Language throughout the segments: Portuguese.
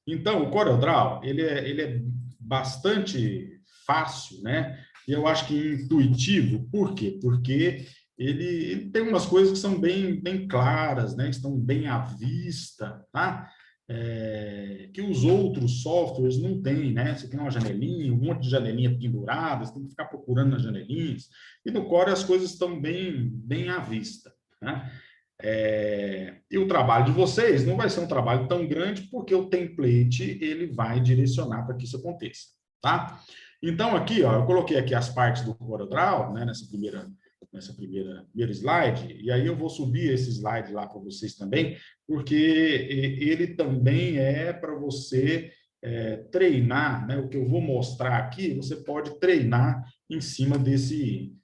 Então, o CorelDRAW, ele é bastante fácil, né? E eu acho que intuitivo. Por quê? Porque ele tem umas coisas que são bem claras, né? Estão bem à vista, tá? Que os outros softwares não têm, né? Você tem uma janelinha, um monte de janelinha pendurada, você tem que ficar procurando nas janelinhas. E no Core as coisas estão bem à vista, né? E o trabalho de vocês não vai ser um trabalho tão grande, porque o template ele vai direcionar para que isso aconteça, tá? Então, aqui, ó, eu coloquei aqui as partes do CorelDRAW, né, nessa primeira slide, e aí eu vou subir esse slide lá para vocês também, porque ele também é para você treinar, né? O que eu vou mostrar aqui, você pode treinar em cima desse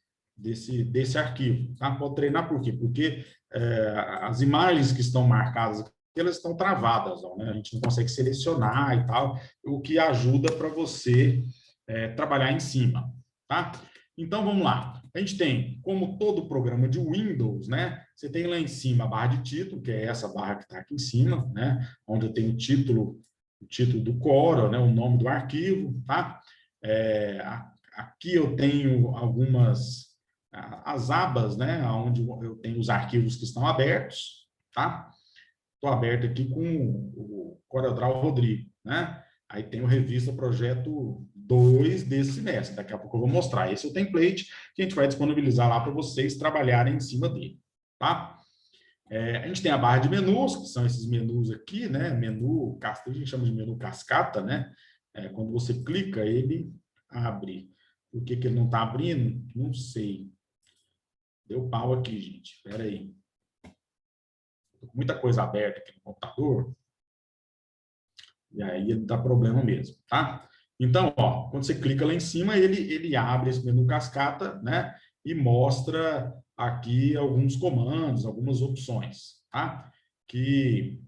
arquivo, tá? Pode treinar por quê? Porque as imagens que estão marcadas aqui, elas estão travadas, ó, né? A gente não consegue selecionar e tal, o que ajuda para você trabalhar em cima, tá? Então, vamos lá. A gente tem, como todo programa de Windows, né? Você tem lá em cima a barra de título, que é essa barra que está aqui em cima, né? Onde eu tenho o título do Corel, né? O nome do arquivo, tá? Aqui eu tenho as abas, né, onde eu tenho os arquivos que estão abertos, tá? Estou aberto aqui com o CorelDRAW Rodrigo, né? Aí tem o Revista Projeto 2 desse semestre, daqui a pouco eu vou mostrar. Esse é o template que a gente vai disponibilizar lá para vocês trabalharem em cima dele, tá? A gente tem a barra de menus, que são esses menus aqui, né? Menu, a gente chama de menu cascata, né? Quando você clica, ele abre. Por que ele não está abrindo? Não sei. Deu pau aqui, gente. Espera aí. Estou com muita coisa aberta aqui no computador. E aí dá problema mesmo, tá? Então, ó, quando você clica lá em cima, ele abre esse menu cascata, né? E mostra aqui alguns comandos, algumas opções, tá? Que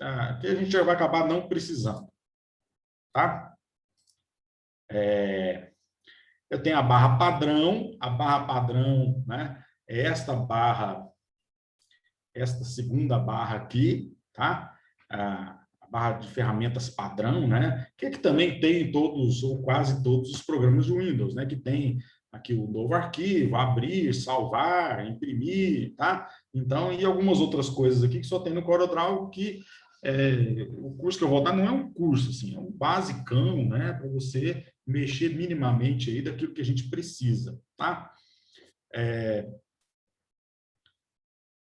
a gente já vai acabar não precisando, tá? Eu tenho a barra padrão, né? É esta segunda barra aqui, tá? A barra de ferramentas padrão, né? Que também tem em todos, ou quase todos os programas de Windows, né? Que tem aqui o novo arquivo, abrir, salvar, imprimir, tá? Então, e algumas outras coisas aqui que só tem no CorelDRAW, que o curso que eu vou dar não é um curso, assim, é um basicão, né? Para você mexer minimamente aí daquilo que a gente precisa, tá?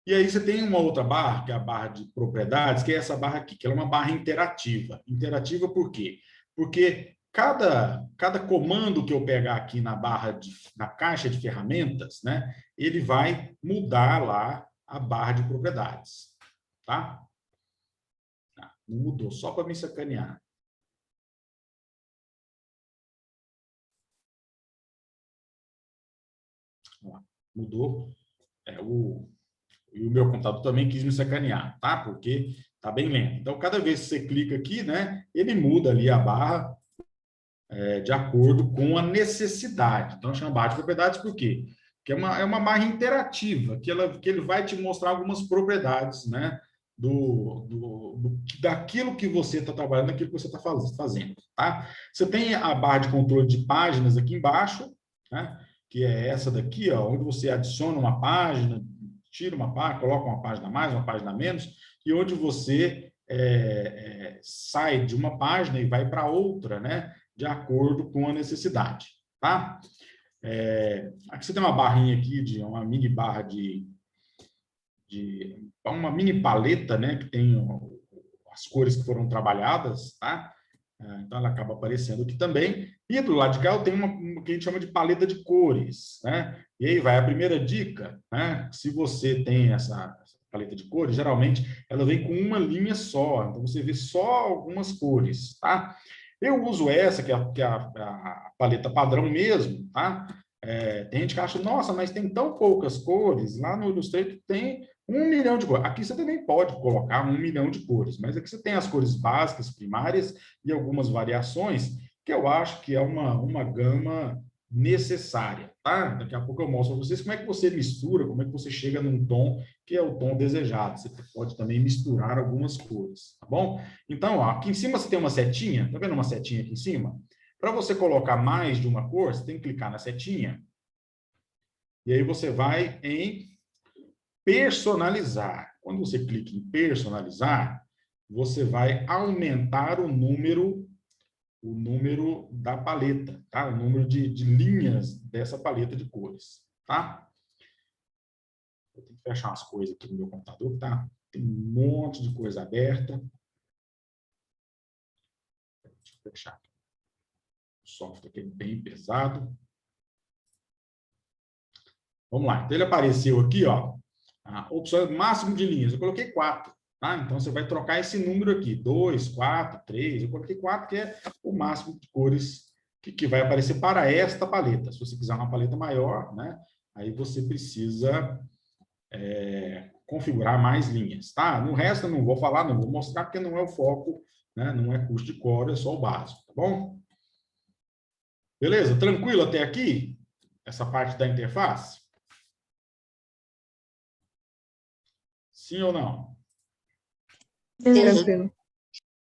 E aí você tem uma outra barra, que é a barra de propriedades, que é essa barra aqui, que ela é uma barra interativa. Interativa por quê? Porque cada comando que eu pegar aqui na caixa de ferramentas, né, ele vai mudar lá a barra de propriedades. Tá? Não mudou, só para me sacanear. Ó, mudou. E o meu computador também quis me sacanear, tá? Porque tá bem lento. Então, cada vez que você clica aqui, né, ele muda ali a barra de acordo com a necessidade. Então, chama barra de propriedades por quê? Porque é uma barra interativa, que ele vai te mostrar algumas propriedades, né, daquilo que você está trabalhando, daquilo que você está fazendo. Tá? Você tem a barra de controle de páginas aqui embaixo, né, que é essa daqui, ó, onde você adiciona uma página, tira uma página, coloca uma página a mais, uma página a menos, e onde você sai de uma página e vai para outra, né, de acordo com a necessidade, tá? Aqui você tem uma barrinha aqui, uma mini barra uma mini paleta, né, que tem as cores que foram trabalhadas, tá? Então, ela acaba aparecendo aqui também. E do lado de cá, eu tenho uma que a gente chama de paleta de cores, né? E aí vai a primeira dica, né? Se você tem essa paleta de cores, geralmente ela vem com uma linha só, então você vê só algumas cores, tá? Eu uso essa, que é a paleta padrão mesmo, tá? Tem gente que acha, nossa, mas tem tão poucas cores. Lá no Illustrator tem 1 milhão de cores. Aqui você também pode colocar 1 milhão de cores, mas aqui você tem as cores básicas, primárias e algumas variações, que eu acho que é uma gama necessária, tá? Daqui a pouco eu mostro para vocês como é que você mistura, como é que você chega num tom que é o tom desejado. Você pode também misturar algumas cores, tá bom? Então, ó, aqui em cima você tem uma setinha, tá vendo uma setinha aqui em cima? Para você colocar mais de uma cor, você tem que clicar na setinha, e aí você vai em personalizar. Quando você clica em personalizar, você vai aumentar o número da paleta, tá? O número de linhas dessa paleta de cores, tá? Eu tenho que fechar umas coisas aqui no meu computador, tá? Tem um monte de coisa aberta. Deixa eu fechar. O software aqui é bem pesado. Vamos lá. Então, ele apareceu aqui, ó, a opção máximo de linhas. Eu coloquei 4, tá? Então, você vai trocar esse número aqui, 2, 4, 3. Eu coloquei 4, que é o máximo de cores que vai aparecer para esta paleta. Se você quiser uma paleta maior, né? Aí você precisa configurar mais linhas, tá? No resto eu não vou falar, não vou mostrar, porque não é o foco, né? Não é curso de core, é só o básico, tá bom? Beleza? Tranquilo até aqui? Essa parte da interface? Sim ou não? Tranquilo.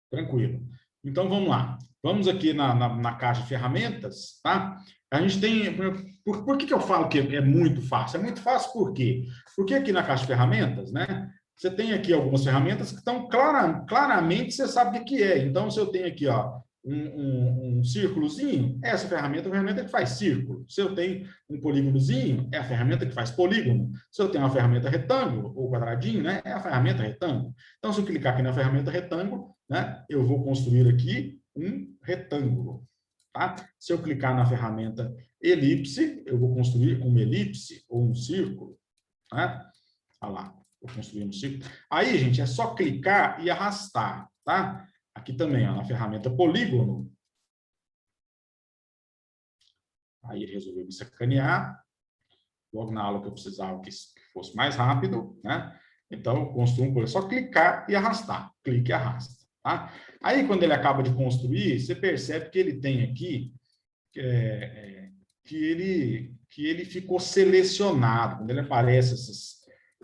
Tranquilo. Então, vamos lá. Vamos aqui na caixa de ferramentas, tá? A gente tem... Por que eu falo que é muito fácil? É muito fácil por quê? Porque aqui na caixa de ferramentas, né? Você tem aqui algumas ferramentas que estão claramente, você sabe o que é. Então, se eu tenho aqui, ó, um círculozinho, essa ferramenta é a ferramenta que faz círculo. Se eu tenho um polígonozinho, é a ferramenta que faz polígono. Se eu tenho uma ferramenta retângulo ou quadradinho, né? É a ferramenta retângulo. Então, se eu clicar aqui na ferramenta retângulo, né? Eu vou construir aqui um retângulo. Tá? Se eu clicar na ferramenta elipse, eu vou construir uma elipse ou um círculo. Né? Olha lá, vou construir um círculo. Aí, gente, é só clicar e arrastar. Tá? Aqui também, ó, na ferramenta polígono. Aí ele resolveu me sacanear. Logo na aula que eu precisava que fosse mais rápido. Né? Então, eu construo um polígono. É só clicar e arrastar. Clique e arrasta. Tá? Aí, quando ele acaba de construir, você percebe que ele tem aqui que ele ficou selecionado. Quando ele aparece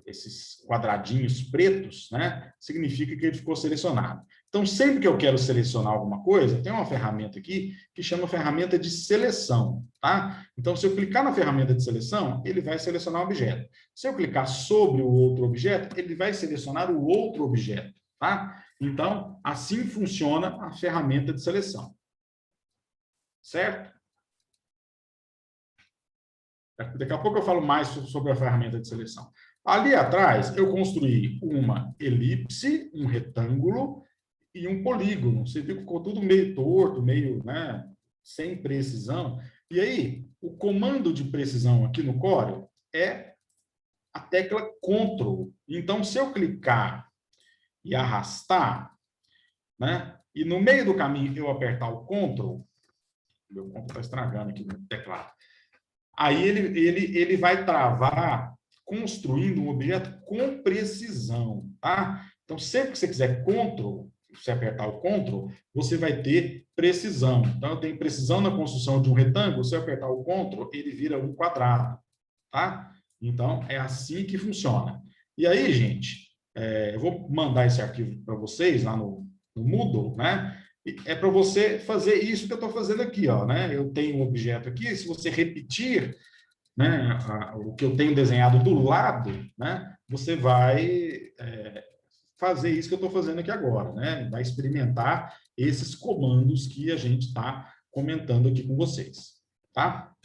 esses quadradinhos pretos, né, significa que ele ficou selecionado. Então, sempre que eu quero selecionar alguma coisa, tem uma ferramenta aqui que chama ferramenta de seleção. Tá? Então, se eu clicar na ferramenta de seleção, ele vai selecionar o objeto. Se eu clicar sobre o outro objeto, ele vai selecionar o outro objeto. Tá? Então, assim funciona a ferramenta de seleção. Certo? Daqui a pouco eu falo mais sobre a ferramenta de seleção. Ali atrás, eu construí uma elipse, um retângulo e um polígono. Você viu que ficou tudo meio torto, meio, né, sem precisão. E aí, o comando de precisão aqui no Corel é a tecla Ctrl. Então, se eu clicar e arrastar, né, e no meio do caminho eu apertar o Ctrl, meu Ctrl está estragando aqui no teclado. Aí ele vai travar construindo um objeto com precisão, tá? Então, sempre que você quiser Ctrl, se apertar o Ctrl, você vai ter precisão. Então, eu tenho precisão na construção de um retângulo, se eu apertar o Ctrl, ele vira um quadrado, tá? Então, é assim que funciona. E aí, gente, eu vou mandar esse arquivo para vocês lá no Moodle, né? É para você fazer isso que eu estou fazendo aqui, ó, né? Eu tenho um objeto aqui, se você repetir, né, o que eu tenho desenhado do lado, né, você vai fazer isso que eu estou fazendo aqui agora, né? Vai experimentar esses comandos que a gente está comentando aqui com vocês, tá?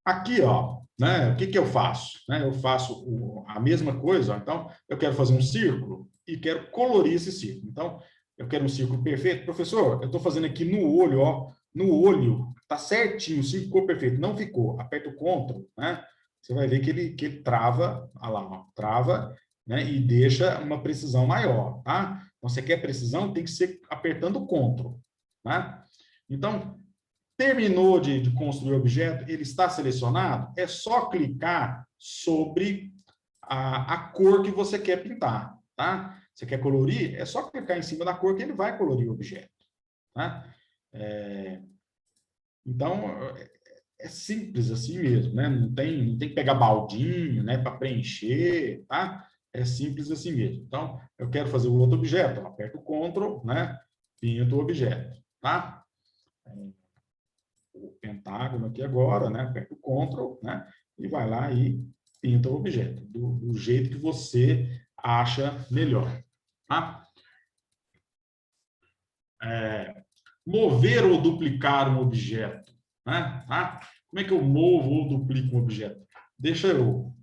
Aqui, ó, né, o que que eu faço? Né? Eu faço a mesma coisa, ó, então, eu quero fazer um círculo e quero colorir esse círculo. Então, eu quero um círculo perfeito. Professor, eu estou fazendo aqui no olho, ó, no olho, tá certinho, o círculo ficou perfeito. Não ficou. Aperta o Ctrl, né? Você vai ver que ele trava, olha lá, ó, trava, né, e deixa uma precisão maior, tá? Então, você quer precisão, tem que ser apertando o Ctrl, né? Então, terminou de construir o objeto, ele está selecionado, é só clicar sobre a cor que você quer pintar, tá? Você quer colorir, é só clicar em cima da cor que ele vai colorir o objeto, tá? Então, é simples assim mesmo, né? Não tem que pegar baldinho, né, para preencher, tá? É simples assim mesmo. Então, eu quero fazer o outro objeto, ó, aperto o Ctrl, né? Pinto o objeto, tá? O pentágono aqui agora, né? Aperta o Ctrl, né? E vai lá e pinta o objeto do jeito que você acha melhor, tá? Mover ou duplicar um objeto, né? Tá? Como é que eu movo ou duplico um objeto? Deixa eu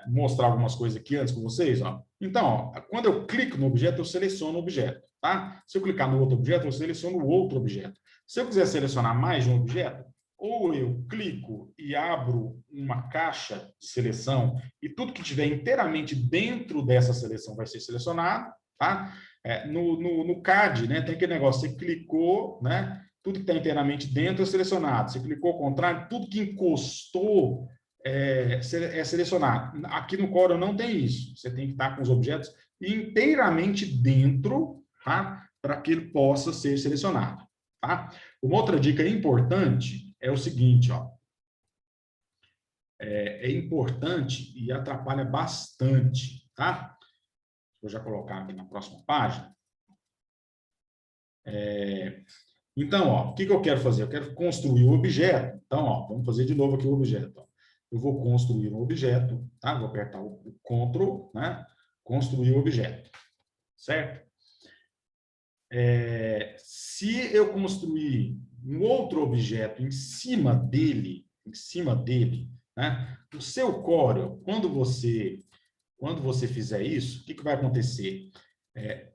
mostrar algumas coisas aqui antes com vocês, ó. Então, ó, quando eu clico no objeto, eu seleciono o objeto, tá? Se eu clicar no outro objeto, eu seleciono o outro objeto. Se eu quiser selecionar mais de um objeto, ou eu clico e abro uma caixa de seleção e tudo que tiver inteiramente dentro dessa seleção vai ser selecionado, tá? No CAD, né, tem aquele negócio, você clicou, né, tudo que está inteiramente dentro é selecionado. Você clicou ao contrário, tudo que encostou é selecionado. Aqui no Corel não tem isso. Você tem que estar com os objetos inteiramente dentro, tá? Para que ele possa ser selecionado, tá? Uma outra dica importante é o seguinte, ó. É importante e atrapalha bastante, tá? Vou já colocar aqui na próxima página. Então, ó, o que eu quero fazer? Eu quero construir o objeto. Então, ó, vamos fazer de novo aqui o objeto. Ó. Eu vou construir um objeto, tá? Vou apertar o Ctrl, né? Construir o objeto, certo? Se eu construir um outro objeto em cima dele, né? O seu Corel, quando você fizer isso, o que vai acontecer?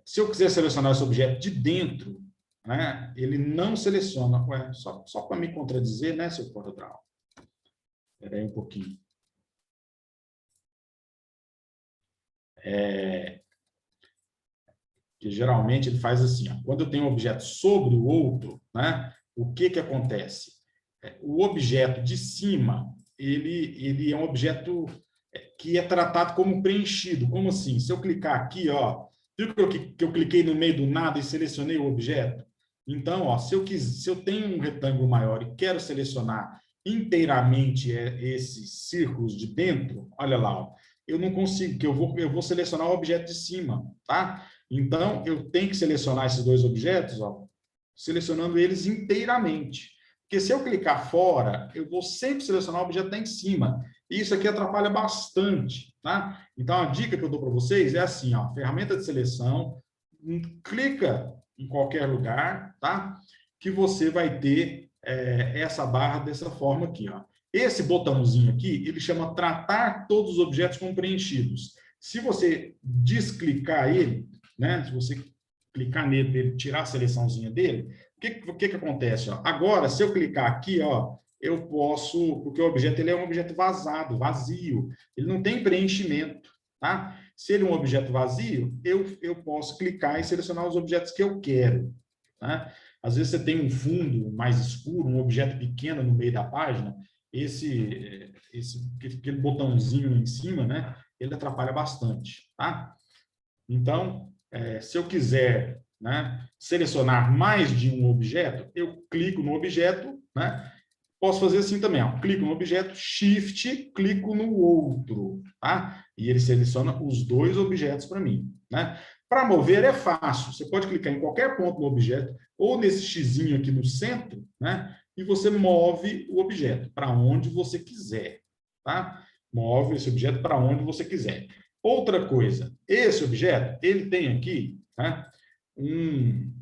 Se eu quiser selecionar esse objeto de dentro, né, ele não seleciona. Ué, só para me contradizer, né, seu CorelDRAW? Espera aí um pouquinho. Que geralmente ele faz assim, ó, quando eu tenho um objeto sobre o outro, né, o que acontece? O objeto de cima, ele é um objeto que é tratado como preenchido. Como assim? Se eu clicar aqui, ó, viu que eu cliquei no meio do nada e selecionei o objeto? Então, ó, se eu tenho um retângulo maior e quero selecionar inteiramente esses círculos de dentro, olha lá, ó, eu não consigo, que eu vou selecionar o objeto de cima, tá? Então, eu tenho que selecionar esses dois objetos, ó, selecionando eles inteiramente. Porque se eu clicar fora, eu vou sempre selecionar o objeto que está em cima. E isso aqui atrapalha bastante, tá? Então, a dica que eu dou para vocês é assim, ó, ferramenta de seleção, clica em qualquer lugar, tá? Que você vai ter essa barra dessa forma aqui, ó. Esse botãozinho aqui, ele chama tratar todos os objetos como preenchidos. Se você desclicar ele, né? Se você clicar nele, para ele tirar a seleçãozinha dele, o que acontece? Ó? Agora, se eu clicar aqui, ó, eu posso, porque o objeto ele é um objeto vazado, vazio, ele não tem preenchimento, tá? Se ele é um objeto vazio, eu posso clicar e selecionar os objetos que eu quero, tá? Às vezes você tem um fundo mais escuro, um objeto pequeno no meio da página, aquele botãozinho em cima, né? Ele atrapalha bastante, tá? Então, se eu quiser, né, selecionar mais de um objeto, eu clico no objeto, né? Posso fazer assim também, ó, clico no objeto, Shift, clico no outro, tá? E ele seleciona os dois objetos para mim, né? Para mover é fácil, você pode clicar em qualquer ponto do objeto, ou nesse xizinho aqui no centro, né? E você move o objeto para onde você quiser, tá? Move esse objeto para onde você quiser. Outra coisa, esse objeto, ele tem aqui, né, um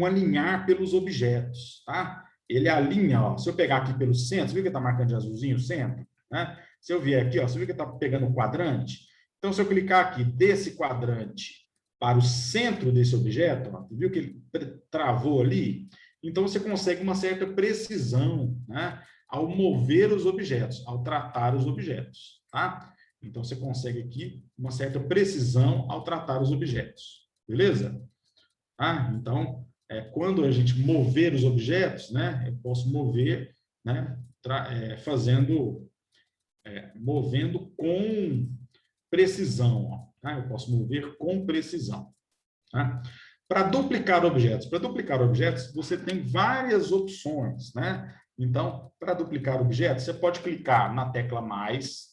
alinhar pelos objetos, tá? Ele alinha, ó, se eu pegar aqui pelo centro, você viu que está marcando de azulzinho o centro? Né? Se eu vier aqui, ó, você viu que está pegando um quadrante? Então, se eu clicar aqui desse quadrante para o centro desse objeto, ó, viu que ele travou ali? Então, você consegue uma certa precisão, né, ao mover os objetos, ao tratar os objetos, tá? Então, você consegue aqui uma certa precisão ao tratar os objetos, beleza? Então, quando a gente mover os objetos, né, eu posso mover, né, movendo com precisão. Ó, tá? Eu posso mover com precisão. Tá? Para duplicar objetos. Para duplicar objetos, você tem várias opções, né? Então, para duplicar objetos, você pode clicar na tecla mais,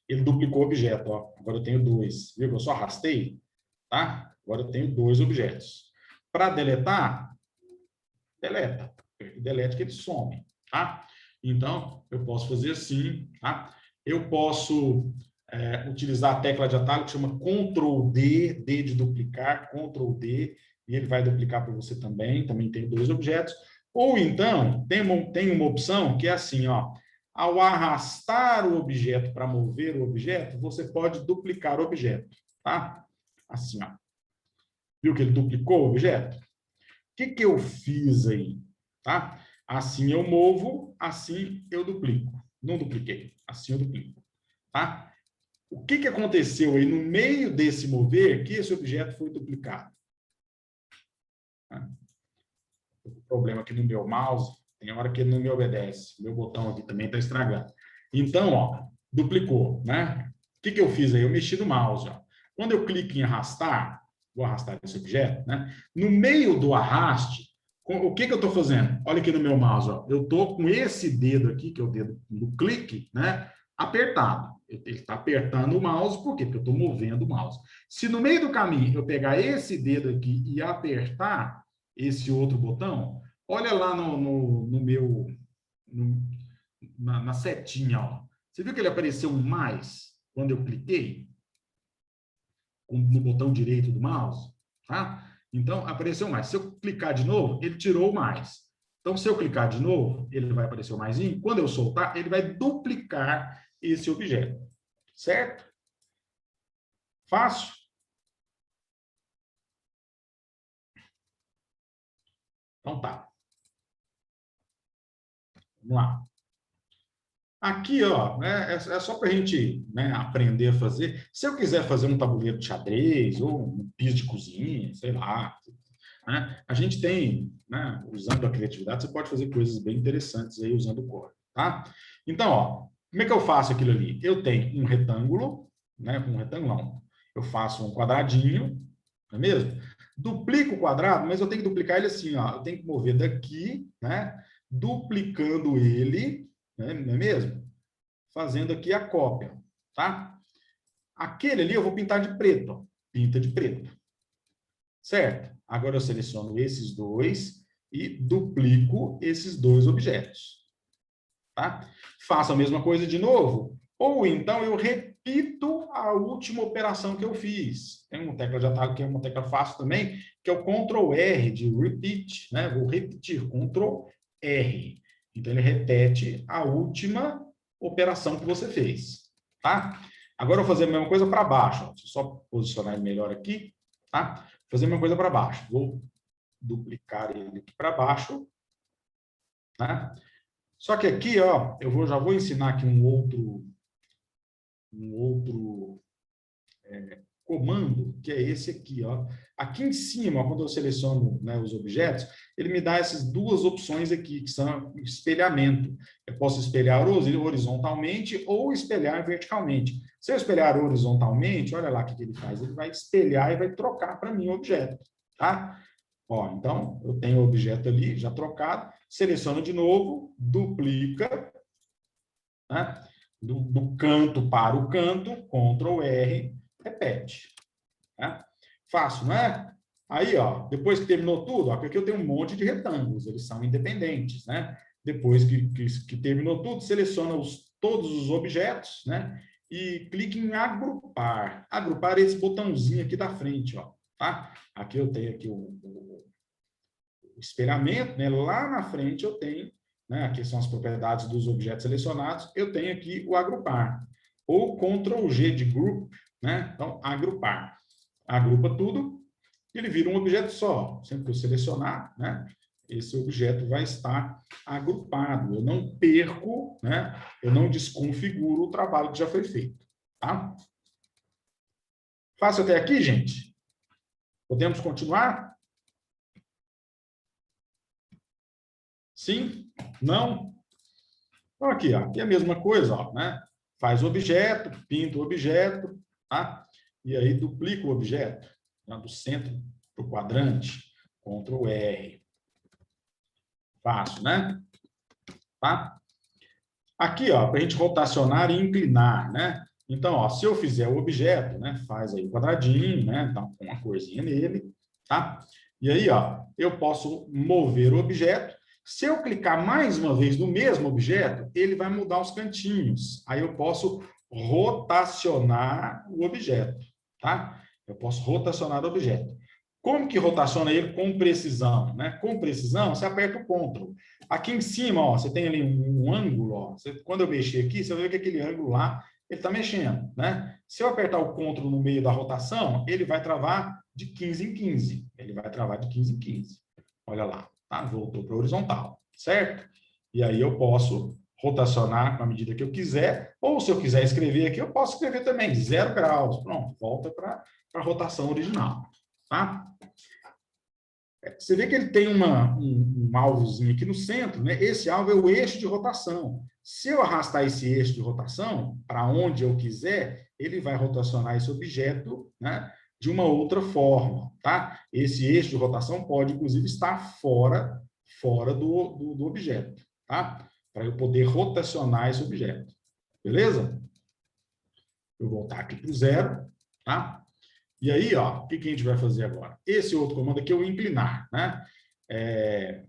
ele duplicou o objeto, ó. Agora eu tenho 2. Viu que eu só arrastei? Tá? Agora eu tenho 2 objetos. Para deletar, deleta. Delete que ele some, tá? Então, eu posso fazer assim, tá? Eu posso utilizar a tecla de atalho que chama Ctrl D, D de duplicar, Ctrl D, e ele vai duplicar para você também tem 2 objetos. Ou então, tem uma opção que é assim, ó, ao arrastar o objeto para mover o objeto, você pode duplicar o objeto, tá? Assim, ó. Viu que ele duplicou o objeto? O que eu fiz aí? Tá? Assim eu movo, assim eu duplico. Não dupliquei, assim eu duplico. Tá? O que aconteceu aí no meio desse mover que esse objeto foi duplicado? Tá? O problema aqui no meu mouse, tem hora que ele não me obedece. Meu botão aqui também está estragado. Então, ó, duplicou, né? O que eu fiz aí? Eu mexi no mouse, ó. Quando eu clico em arrastar, vou arrastar esse objeto, né? No meio do arraste, o que eu estou fazendo? Olha aqui no meu mouse, ó. Eu estou com esse dedo aqui, que é o dedo do clique, né? Apertado. Ele está apertando o mouse, por quê? Porque eu estou movendo o mouse. Se no meio do caminho eu pegar esse dedo aqui e apertar esse outro botão, olha lá no meu, na setinha, ó. Você viu que ele apareceu um mais quando eu cliquei no botão direito do mouse? Tá? Então, apareceu mais. Se eu clicar de novo, ele tirou o mais. Então, se eu clicar de novo, ele vai aparecer o maisinho. Quando eu soltar, ele vai duplicar esse objeto. Certo? Fácil? Então tá. Vamos lá. Aqui, ó, né, é só para a gente, né, aprender a fazer. Se eu quiser fazer um tabuleiro de xadrez ou um piso de cozinha, sei lá, né, a gente tem, né, usando a criatividade, você pode fazer coisas bem interessantes aí usando o código, tá? Então, ó, como é que eu faço aquilo ali? Eu tenho um retângulo, né, um retângulo não. Eu faço um quadradinho, não é mesmo? Duplico o quadrado, mas eu tenho que duplicar ele assim, ó. Eu tenho que mover daqui, né, duplicando ele, né, não é mesmo? Fazendo aqui a cópia, tá? Aquele ali eu vou pintar de preto, ó. Pinta de preto. Certo? Agora eu seleciono esses dois e duplico esses dois objetos. Tá? Faço a mesma coisa de novo, ou então eu repito a última operação que eu fiz. Tem uma tecla de atalho que é uma tecla fácil também, que é o Ctrl R de repeat, né? Vou repetir, Ctrl R. Então ele repete a última operação que você fez, tá? Agora eu vou fazer a mesma coisa para baixo, ó. Deixa eu só posicionar ele melhor aqui, tá? Vou fazer a mesma coisa para baixo. Vou duplicar ele aqui para baixo, tá? Só que aqui, ó, já vou ensinar aqui um outro comando, que é esse aqui, ó. Aqui em cima, ó, quando eu seleciono, né, os objetos, ele me dá essas duas opções aqui, que são espelhamento. Eu posso espelhar horizontalmente ou espelhar verticalmente. Se eu espelhar horizontalmente, olha lá o que ele faz. Ele vai espelhar e vai trocar para mim o objeto, tá? Ó, então, eu tenho o objeto ali já trocado, seleciono de novo, duplica, né? Do canto para o canto, Ctrl R, repete. Né? Fácil, não é? Aí, ó, depois que terminou tudo, ó, porque aqui eu tenho um monte de retângulos, eles são independentes, né? Depois que terminou tudo, seleciona todos os objetos, né? E clique em agrupar. Agrupar esse botãozinho aqui da frente, ó, tá? Aqui eu tenho aqui o espelhamento, né? Lá na frente eu tenho, né? Aqui são as propriedades dos objetos selecionados, eu tenho aqui o agrupar, ou Ctrl G de group, né? Então, agrupar. Agrupa tudo, ele vira um objeto só. Sempre que eu selecionar, né? Esse objeto vai estar agrupado. Eu não perco, né? Eu não desconfiguro o trabalho que já foi feito, tá? Fácil até aqui, gente? Podemos continuar? Sim? Não? Então, aqui, ó, aqui é a mesma coisa, ó, né? Faz o objeto, pinta o objeto, tá? E aí duplica o objeto, né, do centro o quadrante, Ctrl R. Fácil, né? Tá? Aqui, ó, para a gente rotacionar e inclinar, né? Então, ó, se eu fizer o objeto, né? Faz aí o quadradinho, né? Dá uma corzinha nele, tá? E aí, ó, eu posso mover o objeto. Se eu clicar mais uma vez no mesmo objeto, ele vai mudar os cantinhos. Aí eu posso rotacionar o objeto, tá? Eu posso rotacionar o objeto. Como que rotaciona ele com precisão, né? Com precisão, você aperta o Ctrl. Aqui em cima, ó, você tem ali um ângulo, ó. Quando eu mexer aqui, você vai ver que aquele ângulo lá, ele está mexendo, né? Se eu apertar o Ctrl no meio da rotação, ele vai travar de 15 em 15. Ele vai travar de 15 em 15. Olha lá, tá? Voltou para a horizontal, certo? E aí eu posso rotacionar com a medida que eu quiser, ou se eu quiser escrever aqui, eu posso escrever também, 0 graus. Pronto, volta para a rotação original, tá? Você vê que ele tem um alvozinho aqui no centro, né? Esse alvo é o eixo de rotação. Se eu arrastar esse eixo de rotação para onde eu quiser, ele vai rotacionar esse objeto, né, de uma outra forma, tá? Esse eixo de rotação pode, inclusive, estar fora do objeto, tá? Para eu poder rotacionar esse objeto. Beleza? Eu vou voltar aqui para o 0, tá? E aí, ó, o que a gente vai fazer agora? Esse outro comando aqui é o inclinar, né? Deixa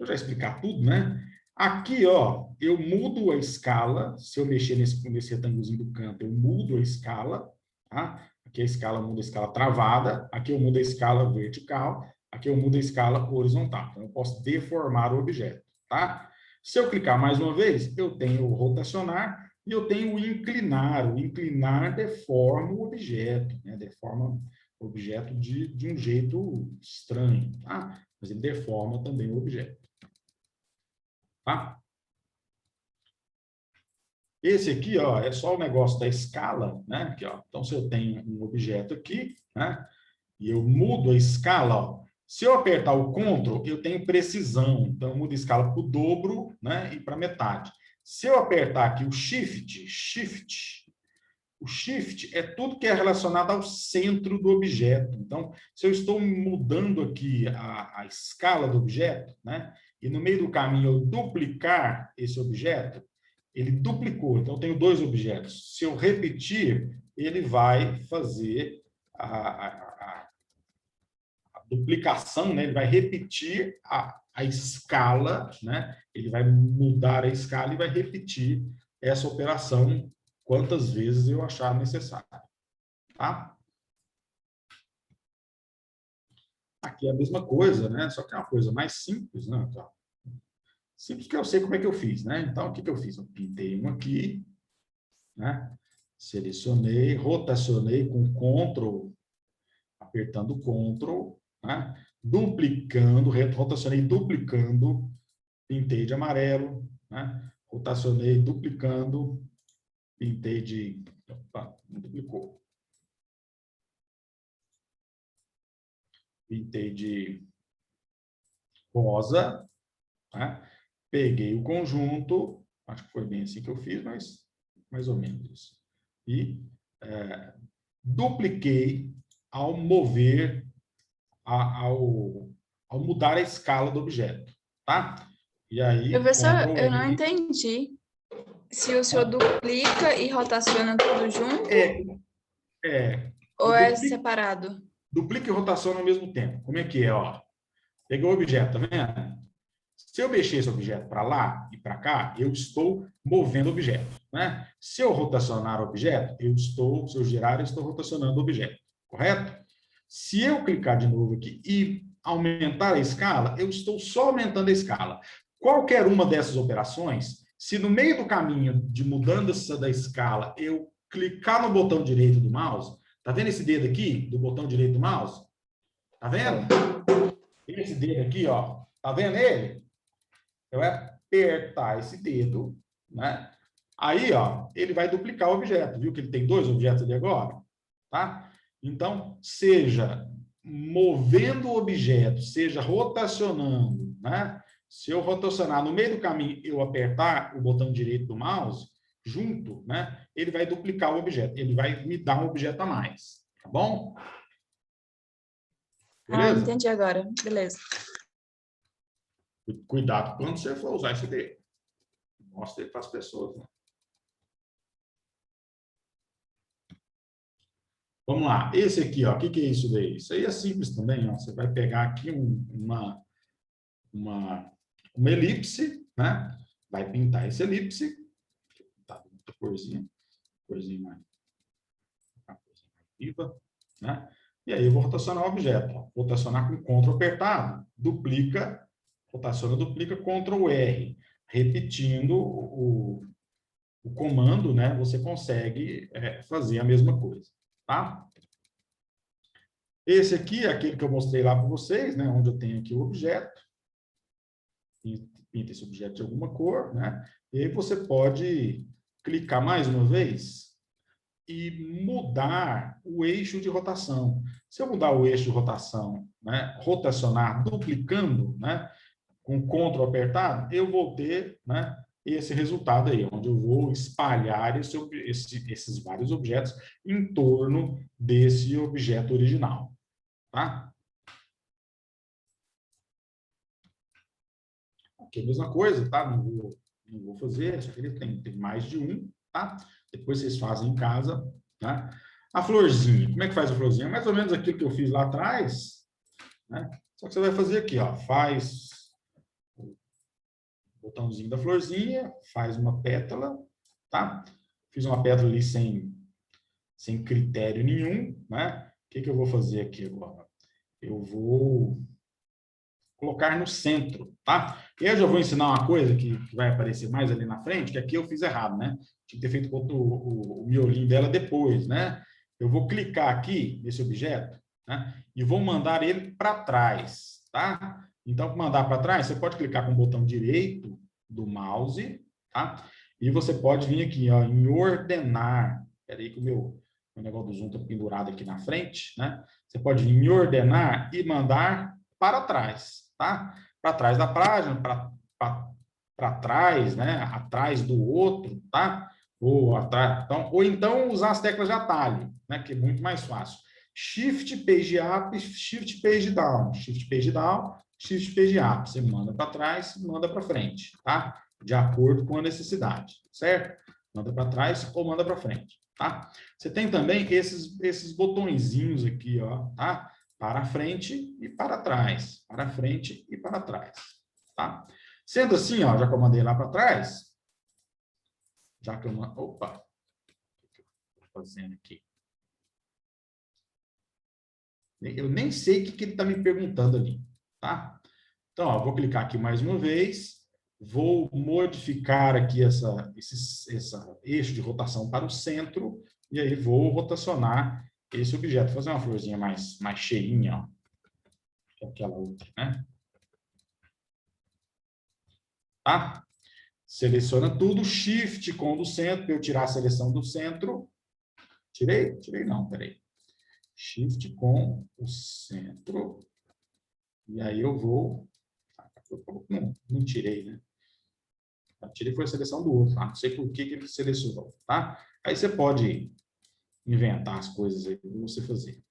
eu já explicar tudo, né? Aqui, ó, eu mudo a escala. Se eu mexer nesse retângulozinho do canto, eu mudo a escala, tá? Aqui a escala muda a escala travada. Aqui eu mudo a escala vertical. Aqui eu mudo a escala horizontal. Então, eu posso deformar o objeto, tá? Se eu clicar mais uma vez, eu tenho o rotacionar e eu tenho o inclinar. O inclinar deforma o objeto, né? Deforma o objeto de um jeito estranho, tá? Mas ele deforma também o objeto. Tá? Esse aqui, ó, é só o negócio da escala, né? Aqui, ó. Então, se eu tenho um objeto aqui, né? E eu mudo a escala, ó. Se eu apertar o Ctrl, eu tenho precisão. Então, eu mudo a escala para o dobro, né? E para metade. Se eu apertar aqui o o Shift é tudo que é relacionado ao centro do objeto. Então, se eu estou mudando aqui a escala do objeto, né? E no meio do caminho eu duplicar esse objeto, ele duplicou. Então, eu tenho dois objetos. Se eu repetir, ele vai fazer a duplicação, né? Ele vai repetir a escala, né? Ele vai mudar a escala e vai repetir essa operação quantas vezes eu achar necessário. Tá? Aqui é a mesma coisa, né? Só que é uma coisa mais simples, né? Então, simples que eu sei como é que eu fiz, né? Então, o que eu fiz? Eu pintei um aqui, né? Selecionei, rotacionei com Ctrl, apertando Ctrl, né? Duplicando, rotacionei duplicando, pintei de amarelo, né? Rotacionei duplicando, pintei de... Opa, não duplicou. Pintei de rosa, né? Peguei o conjunto, acho que foi bem assim que eu fiz, mas mais ou menos isso. E dupliquei ao mover, ao mudar a escala do objeto, tá? E aí, Professor, Ctrl eu não L. entendi. Se o senhor duplica e rotaciona tudo junto ou Eu é separado? duplico e rotaciono ao mesmo tempo. Como é que é? Ó? Peguei o objeto, tá vendo? Se eu mexer esse objeto para lá e para cá, eu estou movendo o objeto, né? Se eu rotacionar o objeto, se eu girar, eu estou rotacionando o objeto, correto? Se eu clicar de novo aqui e aumentar a escala, eu estou só aumentando a escala. Qualquer uma dessas operações, se no meio do caminho de mudança da escala eu clicar no botão direito do mouse, tá vendo esse dedo aqui do botão direito do mouse? Tá vendo? Esse dedo aqui, ó, tá vendo ele? Eu vou apertar esse dedo, né? Aí, ó, ele vai duplicar o objeto. Viu que ele tem dois objetos ali agora? Tá? Então, seja movendo o objeto, seja rotacionando, né? Se eu rotacionar no meio do caminho, eu apertar o botão direito do mouse, junto, né? Ele vai duplicar o objeto. Ele vai me dar um objeto a mais. Tá bom? Beleza? Entendi agora. Beleza. Cuidado quando você for usar isso daí. Mostre para as pessoas, né? Vamos lá. Esse aqui, ó, o que é isso daí? Isso aí é simples também, ó. Você vai pegar aqui uma elipse, né? Vai pintar essa elipse. Tá, muita corzinha mais viva, né? E aí eu vou rotacionar o objeto. Ó. Rotacionar com Ctrl apertado. Duplica, rotaciona, duplica, Ctrl R. Repetindo o comando, né? Você consegue fazer a mesma coisa, tá? Esse aqui é aquele que eu mostrei lá para vocês, né? Onde eu tenho aqui o objeto. Pinta esse objeto de alguma cor, né? E aí você pode clicar mais uma vez e mudar o eixo de rotação. Se eu mudar o eixo de rotação, né? Rotacionar duplicando, né? Com Ctrl apertado, eu vou ter, né? Esse resultado aí, onde eu vou espalhar esses vários objetos em torno desse objeto original. Tá? Aqui é a mesma coisa, tá? Não vou fazer, só que ele tem mais de um, tá? Depois vocês fazem em casa, tá? A florzinha, como é que faz a florzinha? Mais ou menos aquilo que eu fiz lá atrás, né? Só que você vai fazer aqui, ó, faz o botãozinho da florzinha, faz uma pétala, tá? Fiz uma pétala ali sem critério nenhum, né? O que eu vou fazer aqui agora? Eu vou colocar no centro, tá? E eu já vou ensinar uma coisa que vai aparecer mais ali na frente, que aqui eu fiz errado, né? Tinha que ter feito o miolinho dela depois, né? Eu vou clicar aqui nesse objeto, né? E vou mandar ele para trás, tá? Então, para mandar para trás, você pode clicar com o botão direito do mouse, tá? E você pode vir aqui, ó, em ordenar. Espera aí que o meu negócio do zoom está pendurado aqui na frente, né? Você pode vir em ordenar e mandar para trás, tá? Para trás da página, para trás, né? Atrás do outro, tá? Ou atrás, ou então usar as teclas de atalho, né? Que é muito mais fácil. Shift Page Up, Shift Page Down, Shift Page Down, Shift Page Up. Você manda para trás, manda para frente, tá? De acordo com a necessidade, certo? Manda para trás ou manda para frente, tá? Você tem também esses botõezinhos aqui, ó, tá? Para frente e para trás, para frente e para trás, tá? Sendo assim, ó, já que eu mandei lá para trás, já que eu mando, opa, o que eu estou fazendo aqui? Eu nem sei o que ele está me perguntando ali, tá? Então, ó, vou clicar aqui mais uma vez, vou modificar aqui essa eixo de rotação para o centro, e aí vou rotacionar esse objeto, fazer uma florzinha mais cheinha, ó, que aquela outra, né? Tá? Seleciona tudo, Shift com o do centro, para eu tirar a seleção do centro. Tirei? Tirei não, peraí. Shift com o centro. E aí eu vou... Não tirei, né? Tirei foi a seleção do outro, tá? Não sei por que ele selecionou, tá? Aí você pode inventar as coisas aí para você fazer.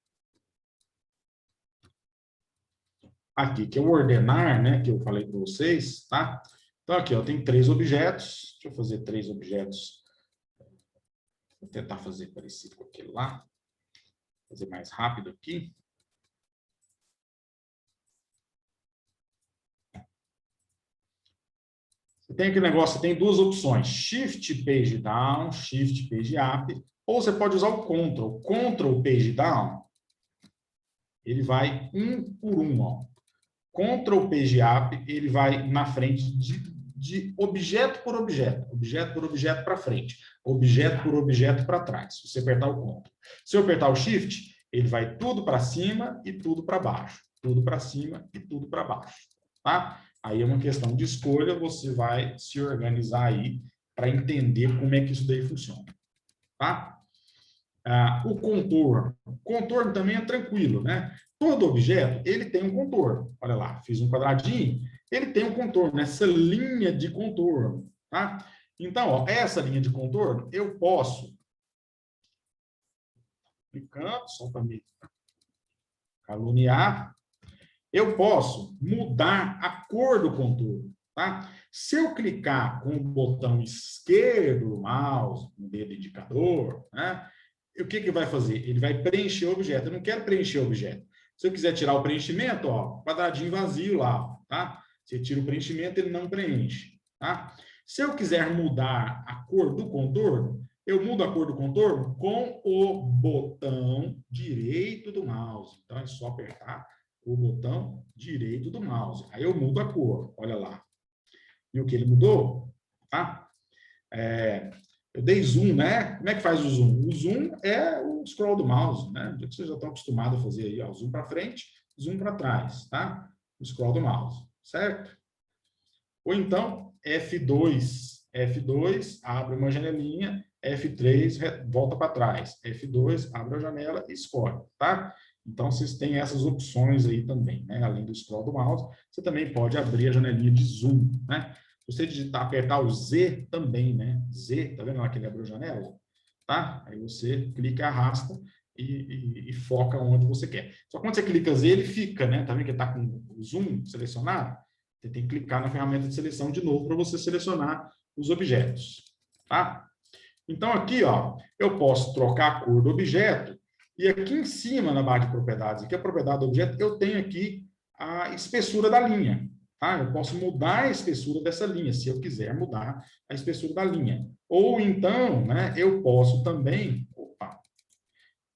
Aqui, que é o ordenar, né? Que eu falei para vocês, tá? Então, aqui, ó, tem 3 objetos. Deixa eu fazer 3 objetos. Vou tentar fazer parecido com aquele lá. Vou fazer mais rápido aqui. Você tem aquele negócio, tem 2 opções. Shift Page Down, Shift Page Up. Ou você pode usar o Ctrl. Ctrl Page Down. Ele vai um por um, ó. Ctrl Page Up, ele vai na frente de objeto por objeto para frente, objeto por objeto para trás, se você apertar o Ctrl. Se eu apertar o Shift, ele vai tudo para cima e tudo para baixo, tudo para cima e tudo para baixo, tá? Aí é uma questão de escolha, você vai se organizar aí para entender como é que isso daí funciona, tá? O contorno. Contorno também é tranquilo, né? Todo objeto, ele tem um contorno. Olha lá, fiz um quadradinho, ele tem um contorno, essa linha de contorno, tá? Então, ó, essa linha de contorno, eu posso, clicando, só para me caluniar, eu posso mudar a cor do contorno, tá? Se eu clicar com o botão esquerdo do mouse, no dedo indicador, né? O que vai fazer? Ele vai preencher o objeto. Eu não quero preencher o objeto. Se eu quiser tirar o preenchimento, ó, quadradinho vazio lá, tá? Você tira o preenchimento, ele não preenche, tá? Se eu quiser mudar a cor do contorno, eu mudo a cor do contorno com o botão direito do mouse. Então, é só apertar o botão direito do mouse. Aí eu mudo a cor, olha lá. Viu que ele mudou? Tá? Eu dei zoom, né? Como é que faz o zoom? O zoom é o scroll do mouse, né? Vocês já estão acostumados a fazer aí, ó, zoom para frente, zoom para trás, tá? O scroll do mouse, certo? Ou então, F2, abre uma janelinha, F3, volta para trás, F2, abre a janela e escolhe, tá? Então, vocês têm essas opções aí também, né? Além do scroll do mouse, você também pode abrir a janelinha de zoom, né? Se você digitar, apertar o Z também, né? Z, tá vendo lá que ele abriu a janela? Tá? Aí você clica, arrasta e foca onde você quer. Só que quando você clica Z, ele fica, né? Tá vendo que ele tá com o zoom selecionado? Você tem que clicar na ferramenta de seleção de novo para você selecionar os objetos, tá? Então, aqui, ó, eu posso trocar a cor do objeto e aqui em cima, na barra de propriedades, aqui a propriedade do objeto, eu tenho aqui a espessura da linha, tá? Eu posso mudar a espessura dessa linha, se eu quiser mudar a espessura da linha. Ou então, né, eu posso também... Opa,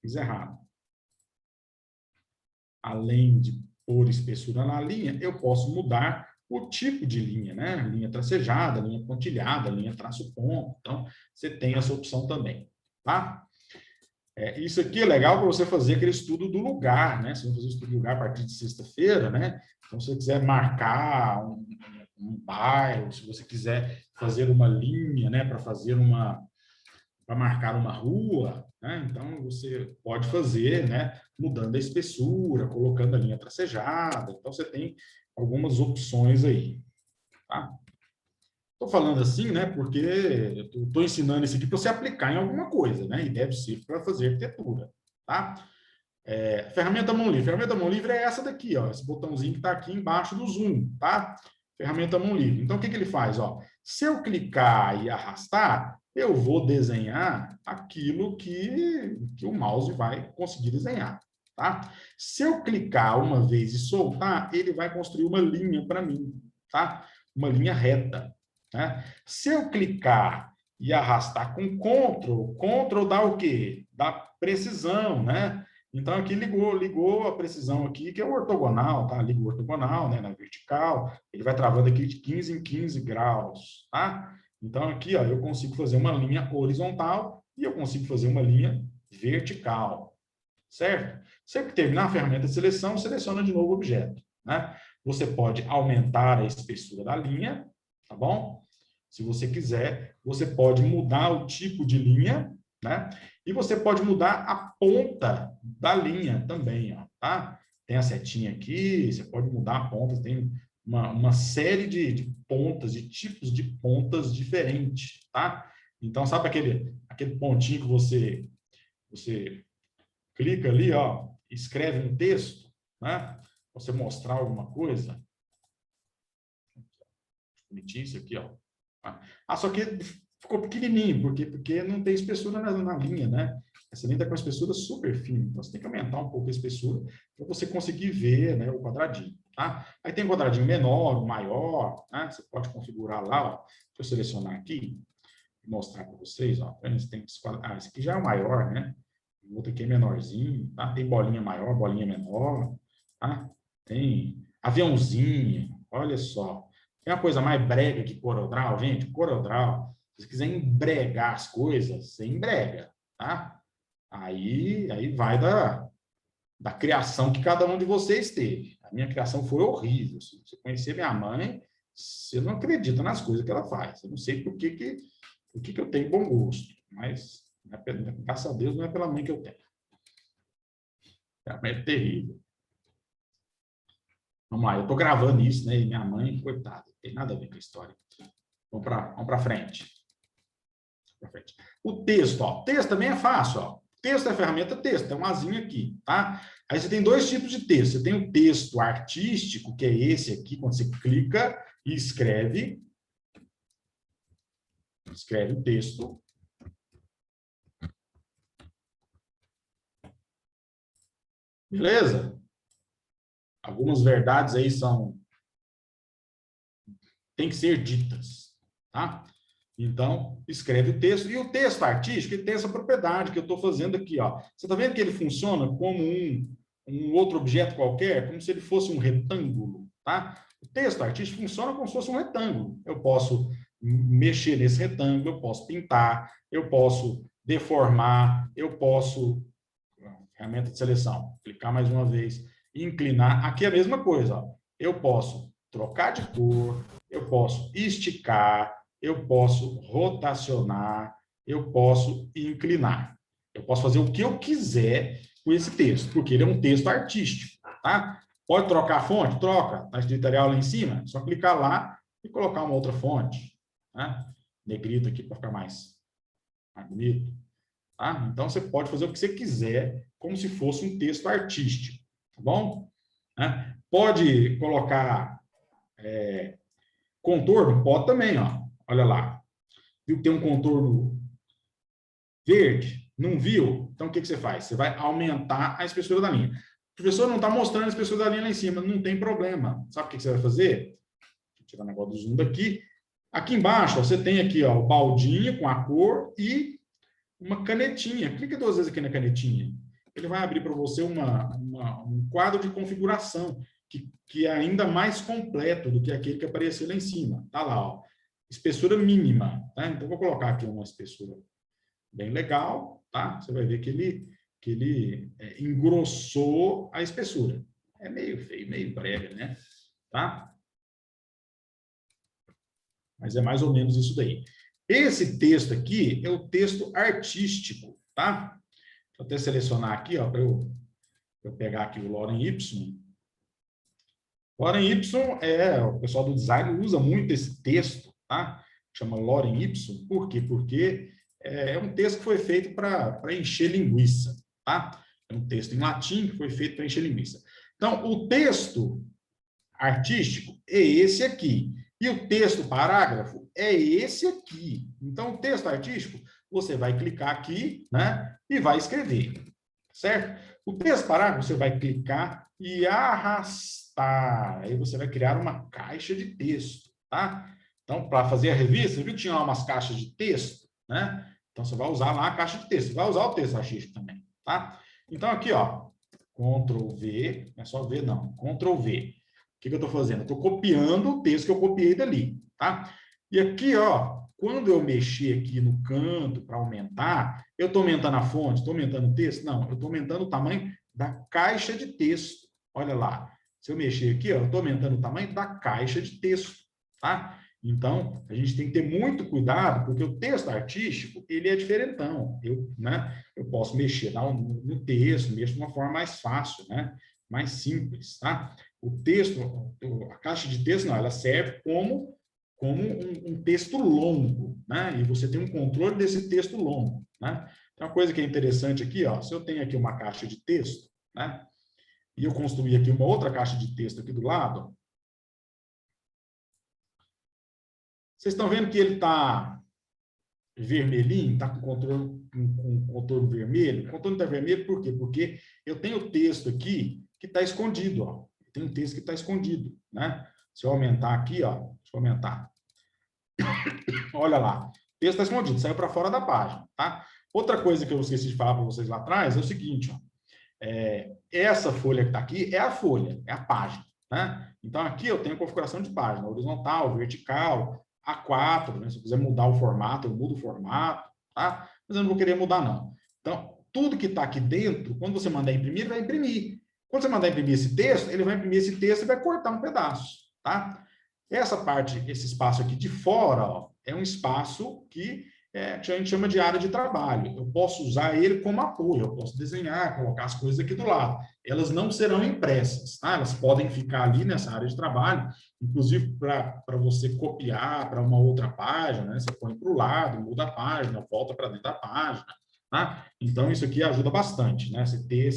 fiz errado. Além de pôr espessura na linha, eu posso mudar o tipo de linha, né? Linha tracejada, linha pontilhada, linha traço-ponto. Então, você tem essa opção também, tá? Isso aqui é legal para você fazer aquele estudo do lugar, né? Se você fazer o estudo do lugar a partir de sexta-feira, né? Então, se você quiser marcar um bairro, se você quiser fazer uma linha, né? Para marcar uma rua, né? Então, você pode fazer, né? Mudando a espessura, colocando a linha tracejada. Então, você tem algumas opções aí, tá? Estou falando assim, né? Porque eu estou ensinando isso aqui para você aplicar em alguma coisa, né? E deve ser para fazer arquitetura, tá? Ferramenta mão livre. Ferramenta mão livre é essa daqui, ó. Esse botãozinho que está aqui embaixo do zoom, tá? Ferramenta mão livre. Então, o que ele faz, ó? Se eu clicar e arrastar, eu vou desenhar aquilo que o mouse vai conseguir desenhar, tá? Se eu clicar uma vez e soltar, ele vai construir uma linha para mim, tá? Uma linha reta, né? Se eu clicar e arrastar com Ctrl dá o quê? Dá precisão, né? Então, aqui ligou a precisão aqui, que é o ortogonal, tá? Liga o ortogonal, né, na vertical, ele vai travando aqui de 15 em 15 graus, tá? Então, aqui, ó, eu consigo fazer uma linha horizontal e eu consigo fazer uma linha vertical, certo? Sempre que terminar a ferramenta de seleção, seleciona de novo o objeto, né? Você pode aumentar a espessura da linha, tá bom? Se você quiser, você pode mudar o tipo de linha, né? E você pode mudar a ponta da linha também, ó, tá? Tem a setinha aqui, você pode mudar a ponta, tem uma série de pontas, de tipos de pontas diferentes, tá? Então, sabe aquele pontinho que você clica ali, ó, escreve um texto, né? Você mostrar alguma coisa. Bonitinho isso aqui, ó. Só que ficou pequenininho, porque não tem espessura na linha, né? Essa linha está com a espessura super fina, então você tem que aumentar um pouco a espessura para você conseguir ver, né, o quadradinho, tá? Aí tem um quadradinho menor, maior, né? Você pode configurar lá, ó. Deixa eu selecionar aqui e mostrar para vocês, ó. Tem esse aqui já é o maior, né? O outro aqui é menorzinho, tá? Tem bolinha maior, bolinha menor, tá? Tem aviãozinho, olha só. Tem uma coisa mais brega que CorelDRAW, gente. CorelDRAW, se você quiser embregar as coisas, você embrega, tá? Aí vai da criação que cada um de vocês teve. A minha criação foi horrível. Se você conhecer minha mãe, você não acredita nas coisas que ela faz. Eu não sei por que eu tenho bom gosto, mas graças a Deus não é pela mãe que eu tenho. A mãe é terrível. Vamos lá, eu estou gravando isso, né? E minha mãe, coitada, não tem nada a ver com a história. Vamos para frente. O texto, ó. O texto também é fácil, ó. Texto é a ferramenta texto, tem um azinho aqui, tá? Aí você tem dois tipos de texto. Você tem o texto artístico, que é esse aqui, quando você clica e escreve o texto. Beleza? Algumas verdades aí tem que ser ditas, tá? Então, escreve o texto. E o texto artístico, ele tem essa propriedade que eu estou fazendo aqui, ó. Você está vendo que ele funciona como um outro objeto qualquer, como se ele fosse um retângulo, tá? O texto artístico funciona como se fosse um retângulo. Eu posso mexer nesse retângulo, eu posso pintar, eu posso deformar, eu posso... Ferramenta de seleção. Clicar mais uma vez. Inclinar. Aqui é a mesma coisa, ó. Eu posso trocar de cor, eu posso esticar, eu posso rotacionar, eu posso inclinar. Eu posso fazer o que eu quiser com esse texto, porque ele é um texto artístico, tá? Pode trocar a fonte? Troca. Está escrito Arial lá em cima, é só clicar lá e colocar uma outra fonte, né? Negrito aqui para ficar mais bonito, tá? Então, você pode fazer o que você quiser, como se fosse um texto artístico, tá bom? Né? Pode colocar contorno? Pode também, ó. Olha lá. Viu que tem um contorno verde? Não viu? Então, o que você faz? Você vai aumentar a espessura da linha. O professor não está mostrando a espessura da linha lá em cima, não tem problema. Sabe o que você vai fazer? Deixa eu tirar o negócio do zoom daqui. Aqui embaixo, ó, você tem aqui, ó, o baldinho com a cor e uma canetinha. Clica 2 vezes aqui na canetinha. Ele vai abrir para você um quadro de configuração que é ainda mais completo do que aquele que apareceu lá em cima. Tá lá, ó. Espessura mínima. Tá? Então, vou colocar aqui uma espessura bem legal. Tá? Você vai ver que ele engrossou a espessura. É meio feio, meio brega, né? Tá? Mas é mais ou menos isso daí. Esse texto aqui é o texto artístico, tá? Vou até selecionar aqui, ó, para eu pegar aqui o Lorem Ipsum. Lorem Ipsum o pessoal do design usa muito esse texto, tá? Chama Lorem Ipsum. Por quê? Porque é um texto que foi feito para encher linguiça, tá? É um texto em latim que foi feito para encher linguiça. Então, o texto artístico é esse aqui. E o texto parágrafo é esse aqui. Então, o texto artístico, você vai clicar aqui, né? E vai escrever, certo? O texto parágrafo, você vai clicar e arrastar. Aí você vai criar uma caixa de texto, tá? Então, para fazer a revista, você viu que tinha lá umas caixas de texto, né? Então, você vai usar lá a caixa de texto. Você vai usar o texto artístico também, tá? Então, aqui, ó, Ctrl V, não é só V, não, Ctrl V. O que eu estou fazendo? Estou copiando o texto que eu copiei dali, tá? E aqui, ó, quando eu mexer aqui no canto para aumentar, eu estou aumentando a fonte, estou aumentando o texto? Não, eu estou aumentando o tamanho da caixa de texto. Olha lá, se eu mexer aqui, ó, eu estou aumentando o tamanho da caixa de texto, tá? Então, a gente tem que ter muito cuidado, porque o texto artístico, ele é diferentão. Eu posso mexer no texto, mexo de uma forma mais fácil, né? Mais simples, tá? O texto, a caixa de texto, não, ela serve como um texto longo, né? E você tem um controle desse texto longo, né? Então, uma coisa que é interessante aqui, ó, se eu tenho aqui uma caixa de texto, né? E eu construí aqui uma outra caixa de texto aqui do lado, vocês estão vendo que ele está vermelhinho, está com contorno vermelho? O contorno está vermelho por quê? Porque eu tenho o texto aqui que está escondido, ó. Tem um texto que está escondido, né? Se eu aumentar aqui, ó, deixa eu aumentar. Olha lá, o texto está escondido, saiu para fora da página, tá? Outra coisa que eu esqueci de falar para vocês lá atrás é o seguinte, ó. Essa folha que está aqui é a folha, é a página, né? Então, aqui eu tenho configuração de página, horizontal, vertical, A4, né? Se eu quiser mudar o formato, eu mudo o formato, tá? Mas eu não vou querer mudar, não. Então, tudo que está aqui dentro, quando você mandar imprimir, ele vai imprimir. Quando você mandar imprimir esse texto, ele vai imprimir esse texto e vai cortar um pedaço, tá? Essa parte, esse espaço aqui de fora, ó, é um espaço que a gente chama de área de trabalho. Eu posso usar ele como apoio, eu posso desenhar, colocar as coisas aqui do lado. Elas não serão impressas, tá? Elas podem ficar ali nessa área de trabalho, inclusive para você copiar para uma outra página, né? Você põe para o lado, muda a página, volta para dentro da página, tá? Então, isso aqui ajuda bastante, né? Você ter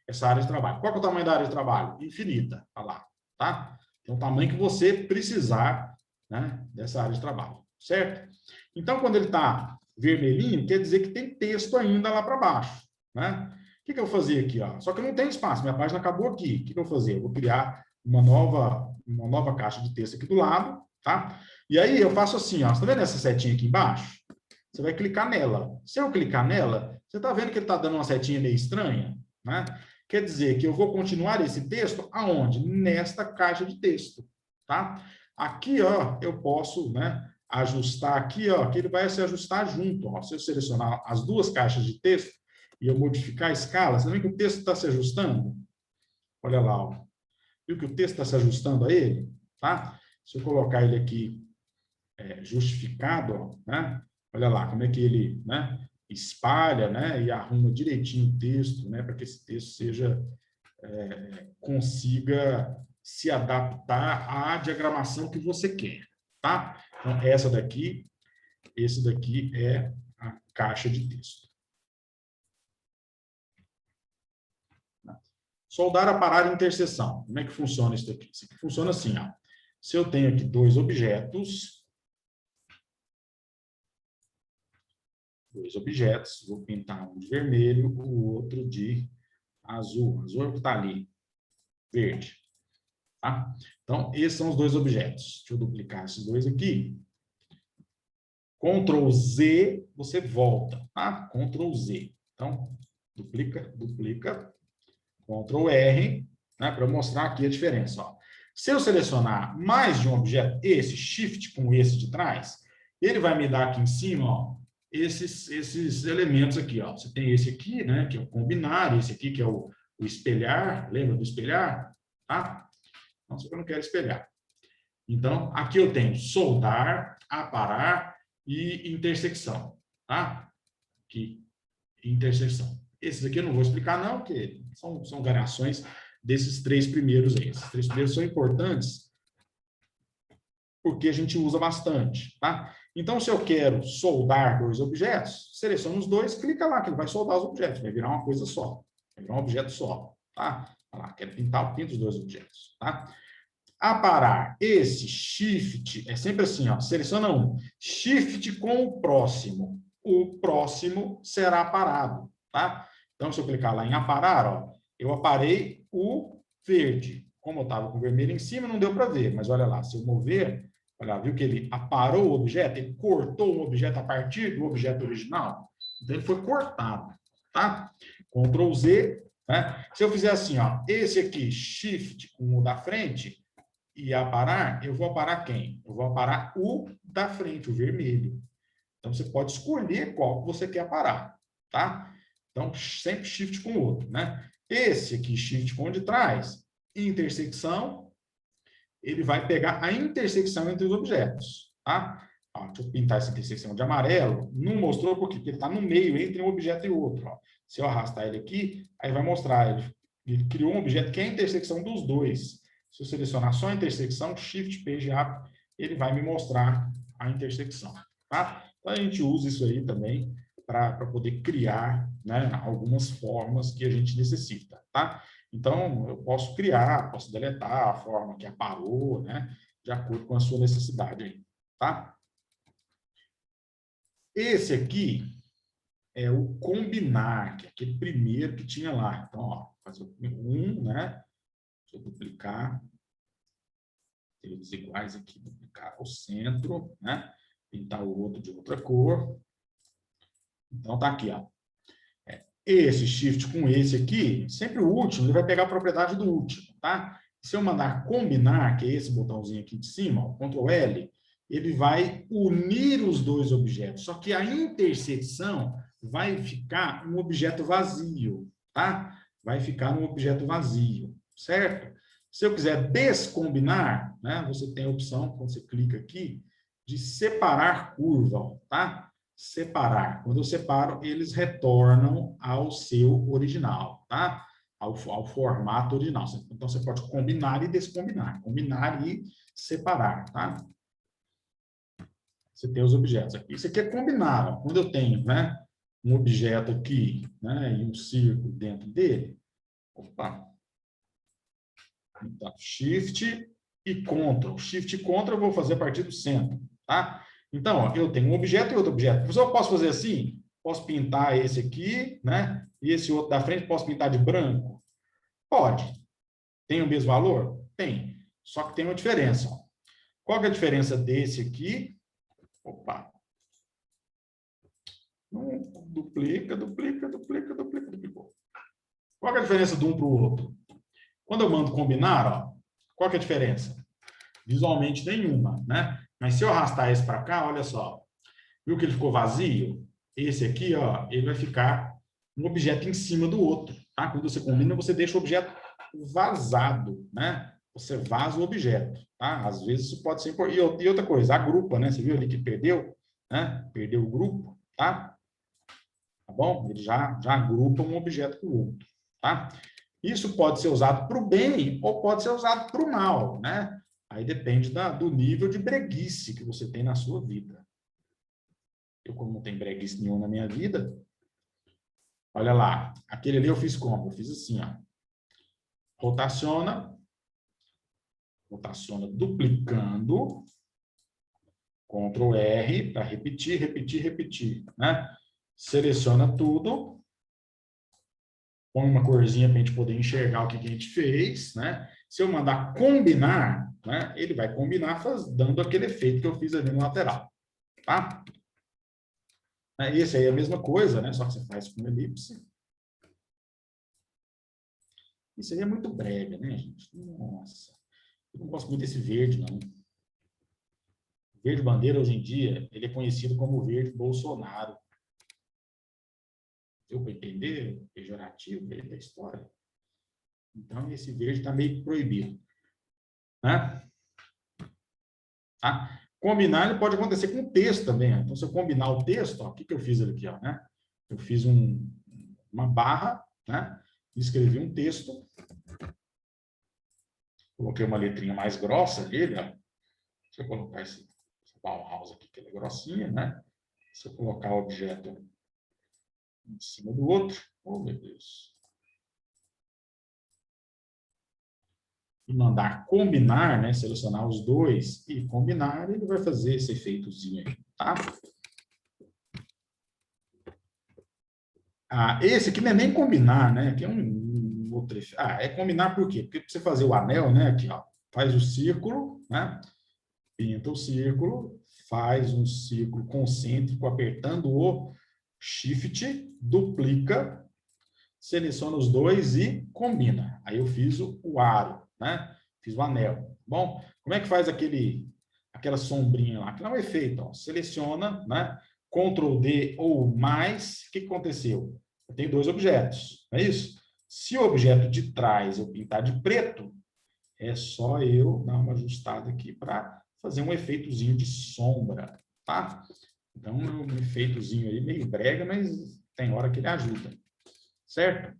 essa área de trabalho. Qual que é o tamanho da área de trabalho? Infinita, tá lá, tá? Então, o tamanho que você precisar, né, dessa área de trabalho, certo? Então, quando ele está vermelhinho, quer dizer que tem texto ainda lá para baixo, né? O que eu vou fazer aqui? Ó? Só que eu não tenho espaço, minha página acabou aqui. O que eu vou fazer? Eu vou criar uma nova caixa de texto aqui do lado, tá? E aí eu faço assim, ó, você está vendo essa setinha aqui embaixo? Você vai clicar nela. Se eu clicar nela, você está vendo que ele está dando uma setinha meio estranha, né? Quer dizer que eu vou continuar esse texto aonde? Nesta caixa de texto, tá? Aqui, ó, eu posso, né, ajustar aqui, ó, que ele vai se ajustar junto, ó. Se eu selecionar as duas caixas de texto e eu modificar a escala, você vê que o texto está se ajustando? Olha lá, ó. Viu que o texto está se ajustando a ele? Tá? Se eu colocar ele aqui justificado, ó, né? Olha lá como é que ele, né, espalha, né, e arruma direitinho o texto, né, para que esse texto seja consiga se adaptar à diagramação que você quer, tá? Então, esse daqui é a caixa de texto. Soldar, aparar, interseção. Como é que funciona isso aqui? Isso aqui funciona assim, ó. Se eu tenho aqui dois objetos, vou pintar um de vermelho, o outro de azul. Azul é o que está ali, verde. Tá? Então, esses são os dois objetos. Deixa eu duplicar esses dois aqui. Ctrl Z, você volta, tá? Ctrl Z. Então, duplica, Ctrl R, né, para mostrar aqui a diferença. Ó. Se eu selecionar mais de um objeto, esse Shift com esse de trás, ele vai me dar aqui em cima, ó, esses elementos aqui. Ó. Você tem esse aqui, né, que é o combinar, esse aqui que é o espelhar, lembra do espelhar? Tá? Então, só que eu não quero espelhar. Então, aqui eu tenho soldar, aparar e intersecção. Tá? Aqui, intersecção. Esses aqui eu não vou explicar, não, porque são variações desses três primeiros aí. Esses três primeiros são importantes porque a gente usa bastante, tá? Então, se eu quero soldar dois objetos, seleciono os dois, clica lá, que ele vai soldar os objetos, vai virar uma coisa só, vai virar um objeto só, tá? Olha lá, quero pintar, pinto os dois objetos, tá? Aparar, esse Shift, é sempre assim, ó, seleciona um, Shift com o próximo será aparado, tá? Então, se eu clicar lá em aparar, ó, eu aparei o verde. Como eu estava com o vermelho em cima, não deu para ver, mas olha lá, se eu mover, olha lá, viu que ele aparou o objeto, ele cortou o objeto a partir do objeto original? Então, ele foi cortado, tá? Ctrl Z, né? Se eu fizer assim, ó, esse aqui, Shift com o da frente, e aparar, eu vou aparar quem? Eu vou aparar o da frente, o vermelho. Então, você pode escolher qual que você quer aparar, tá? Então, sempre Shift com o outro, né? Esse aqui, Shift com o de trás, intersecção, ele vai pegar a intersecção entre os objetos, tá? Ó, deixa eu pintar essa intersecção de amarelo. Não mostrou por quê? Porque ele está no meio, entre um objeto e outro. Ó. Se eu arrastar ele aqui, aí vai mostrar. Ele criou um objeto que é a intersecção dos dois. Se eu selecionar só a intersecção, Shift, PGA, ele vai me mostrar a intersecção, tá? Então, a gente usa isso aí também para poder criar, né, algumas formas que a gente necessita, tá? Então, eu posso criar, posso deletar a forma que aparou, né, de acordo com a sua necessidade aí, tá? Esse aqui é o combinar, que é aquele primeiro que tinha lá. Então, ó, fazer um, né? Deixa eu duplicar. Eles iguais aqui, duplicar ao centro, né? Pintar o outro de outra cor. Então, tá aqui, ó. Esse shift com esse aqui, sempre o último, ele vai pegar a propriedade do último, tá? Se eu mandar combinar, que é esse botãozinho aqui de cima, ó, Ctrl L, ele vai unir os dois objetos. Só que a interseção vai ficar um objeto vazio, tá? Vai ficar um objeto vazio, certo? Se eu quiser descombinar, né, você tem a opção, quando você clica aqui, de separar curva, ó, tá? Separar. Quando eu separo, eles retornam ao seu original, tá? Ao formato original. Então, você pode combinar e descombinar. Combinar e separar, tá? Você tem os objetos aqui. Isso aqui é combinar. Ó. Quando eu tenho, né, um objeto aqui, né, e um círculo dentro dele, opa, então, Shift e Ctrl. Shift e Ctrl eu vou fazer a partir do centro, tá? Então, ó, eu tenho um objeto e outro objeto. Eu posso fazer assim? Posso pintar esse aqui, né? E esse outro da frente, posso pintar de branco? Pode. Tem o mesmo valor? Tem. Só que tem uma diferença, ó. Qual que é a diferença desse aqui? Opa. Duplica, duplica, duplica, duplica, duplicou. Qual que é a diferença de um para o outro? Quando eu mando combinar, ó, qual que é a diferença? Visualmente nenhuma, né? Mas se eu arrastar esse para cá, olha só. Viu que ele ficou vazio? Esse aqui, ó, ele vai ficar um objeto em cima do outro, tá? Quando você combina, você deixa o objeto vazado, né? Você vaza o objeto, tá? Às vezes isso pode ser... E outra coisa, agrupa, né? Você viu ali que perdeu, né? Perdeu o grupo, tá? Tá bom? Ele já agrupa um objeto com o outro, tá? Isso pode ser usado para o bem ou pode ser usado para o mal, né? Aí depende do nível de breguice que você tem na sua vida. Eu, como não tenho breguice nenhuma na minha vida, olha lá, aquele ali eu fiz como? Eu fiz assim, ó. Rotaciona duplicando, Ctrl R para repetir, repetir, repetir, né? Seleciona tudo, põe uma corzinha para a gente poder enxergar o que a gente fez, né? Se eu mandar combinar, né, ele vai combinar dando aquele efeito que eu fiz ali no lateral, tá? Esse aí é a mesma coisa, né? Só que você faz com elipse. Isso aí é muito brega, né, gente? Nossa, eu não gosto muito desse verde, não. Verde bandeira, hoje em dia, ele é conhecido como verde Bolsonaro. Deu para entender? Pejorativo dele da história. Então, esse verde está meio proibido, né? Tá? Combinar ele pode acontecer com o texto também. Então, se eu combinar o texto, ó, o que eu fiz aqui? Ó, né? Eu fiz uma barra, né? Escrevi um texto, coloquei uma letrinha mais grossa nele. Ó. Se eu colocar esse Bauhaus aqui, que ele é grossinha, né? Se eu colocar o objeto em cima do outro, oh meu Deus. E mandar combinar, né? Selecionar os dois e combinar, ele vai fazer esse efeitozinho aí, tá? Esse aqui não é nem combinar, né? Aqui é um outro efeito. É combinar por quê? Porque para você fazer o anel, né? Aqui, ó, faz o círculo, né? Pinta o círculo, faz um círculo concêntrico apertando o Shift, duplica, seleciona os dois e combina. Aí eu fiz o aro, né? Fiz o anel. Bom, como é que faz aquela sombrinha lá? Que é um efeito, ó. Seleciona, né? Ctrl D ou mais, o que aconteceu? Eu tenho dois objetos, não é isso? Se o objeto de trás eu pintar de preto, é só eu dar uma ajustada aqui para fazer um efeitozinho de sombra, tá? Então, um efeitozinho aí meio brega, mas tem hora que ele ajuda, certo?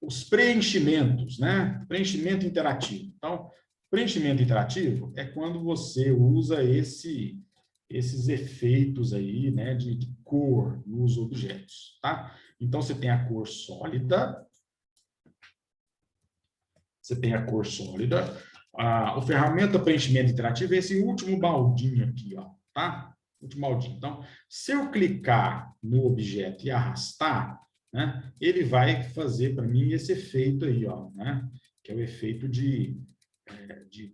Os preenchimentos, né? Preenchimento interativo. Então, preenchimento interativo é quando você usa esses efeitos aí, né, de cor nos objetos, tá? Então, você tem a cor sólida, o ferramenta preenchimento interativo é esse último baldinho aqui, ó, tá? Último baldinho. Então, se eu clicar no objeto e arrastar, né, ele vai fazer para mim esse efeito aí, ó, né? Que é o efeito de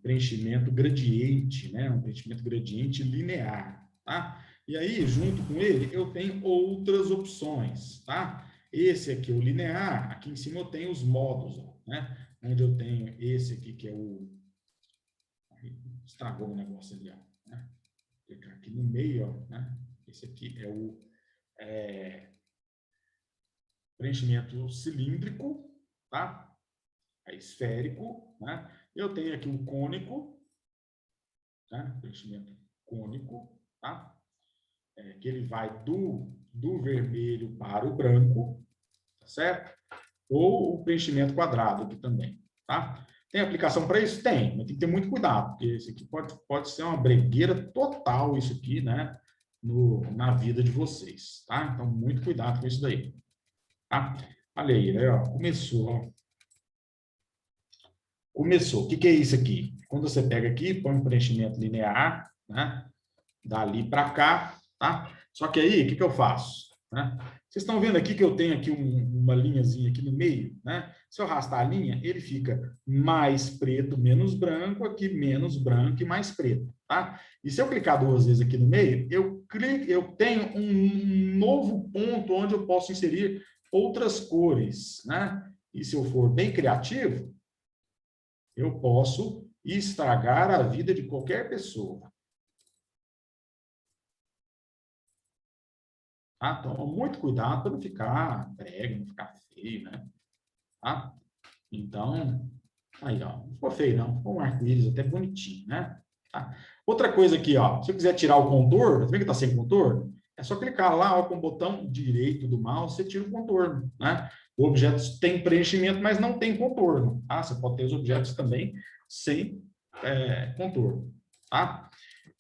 preenchimento gradiente, né? Um preenchimento gradiente linear, tá? E aí, junto com ele, eu tenho outras opções, tá? Esse aqui é o linear, aqui em cima eu tenho os modos, ó, né? Onde eu tenho esse aqui, que é o... Estragou o negócio ali, ó, né? Vou clicar aqui no meio, ó, né? Esse aqui é o preenchimento cilíndrico, tá? É esférico, né? Eu tenho aqui o cônico, né? Preenchimento cônico, tá? Que ele vai do vermelho para o branco, tá certo? Ou o preenchimento quadrado aqui também, tá? Tem aplicação para isso? Tem, mas tem que ter muito cuidado, porque isso aqui pode ser uma bregueira total, isso aqui, né? na vida de vocês, tá? Então, muito cuidado com isso daí, tá? Olha aí, ó, começou, ó. Começou. O que é isso aqui? Quando você pega aqui, põe um preenchimento linear, né? Dali para cá, tá? Só que aí, o que eu faço? Né? Vocês estão vendo aqui que eu tenho aqui uma linhazinha aqui no meio, né? Se eu arrastar a linha, ele fica mais preto, menos branco, aqui menos branco e mais preto, tá? E se eu clicar duas vezes aqui no meio, eu tenho um novo ponto onde eu posso inserir outras cores, né? E se eu for bem criativo, eu posso estragar a vida de qualquer pessoa. Tá? Então, muito cuidado para não ficar brega, não ficar feio, né? Tá? Então, aí, ó, não ficou feio, não. Ficou um arco-íris até bonitinho, né? Tá? Outra coisa aqui, ó, se eu quiser tirar o contorno, tá vendo que está sem contorno? É só clicar lá, ó, com o botão direito do mouse, você tira o contorno, né? O objeto tem preenchimento, mas não tem contorno, tá? Você pode ter os objetos também sem contorno, tá?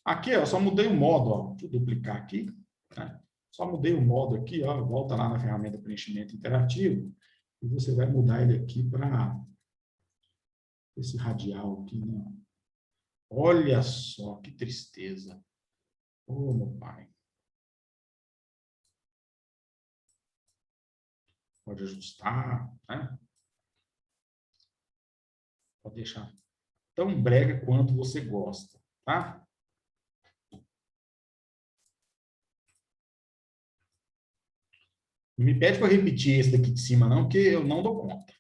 Aqui, ó, só mudei o modo, ó. Deixa eu duplicar aqui, né? Só mudei o modo aqui, ó. Volta lá na ferramenta preenchimento interativo e você vai mudar ele aqui para esse radial aqui, né? Olha só que tristeza. Ô, meu pai. Pode ajustar, né? Pode deixar tão brega quanto você gosta, tá? Não me pede para repetir esse daqui de cima, não, porque eu não dou conta.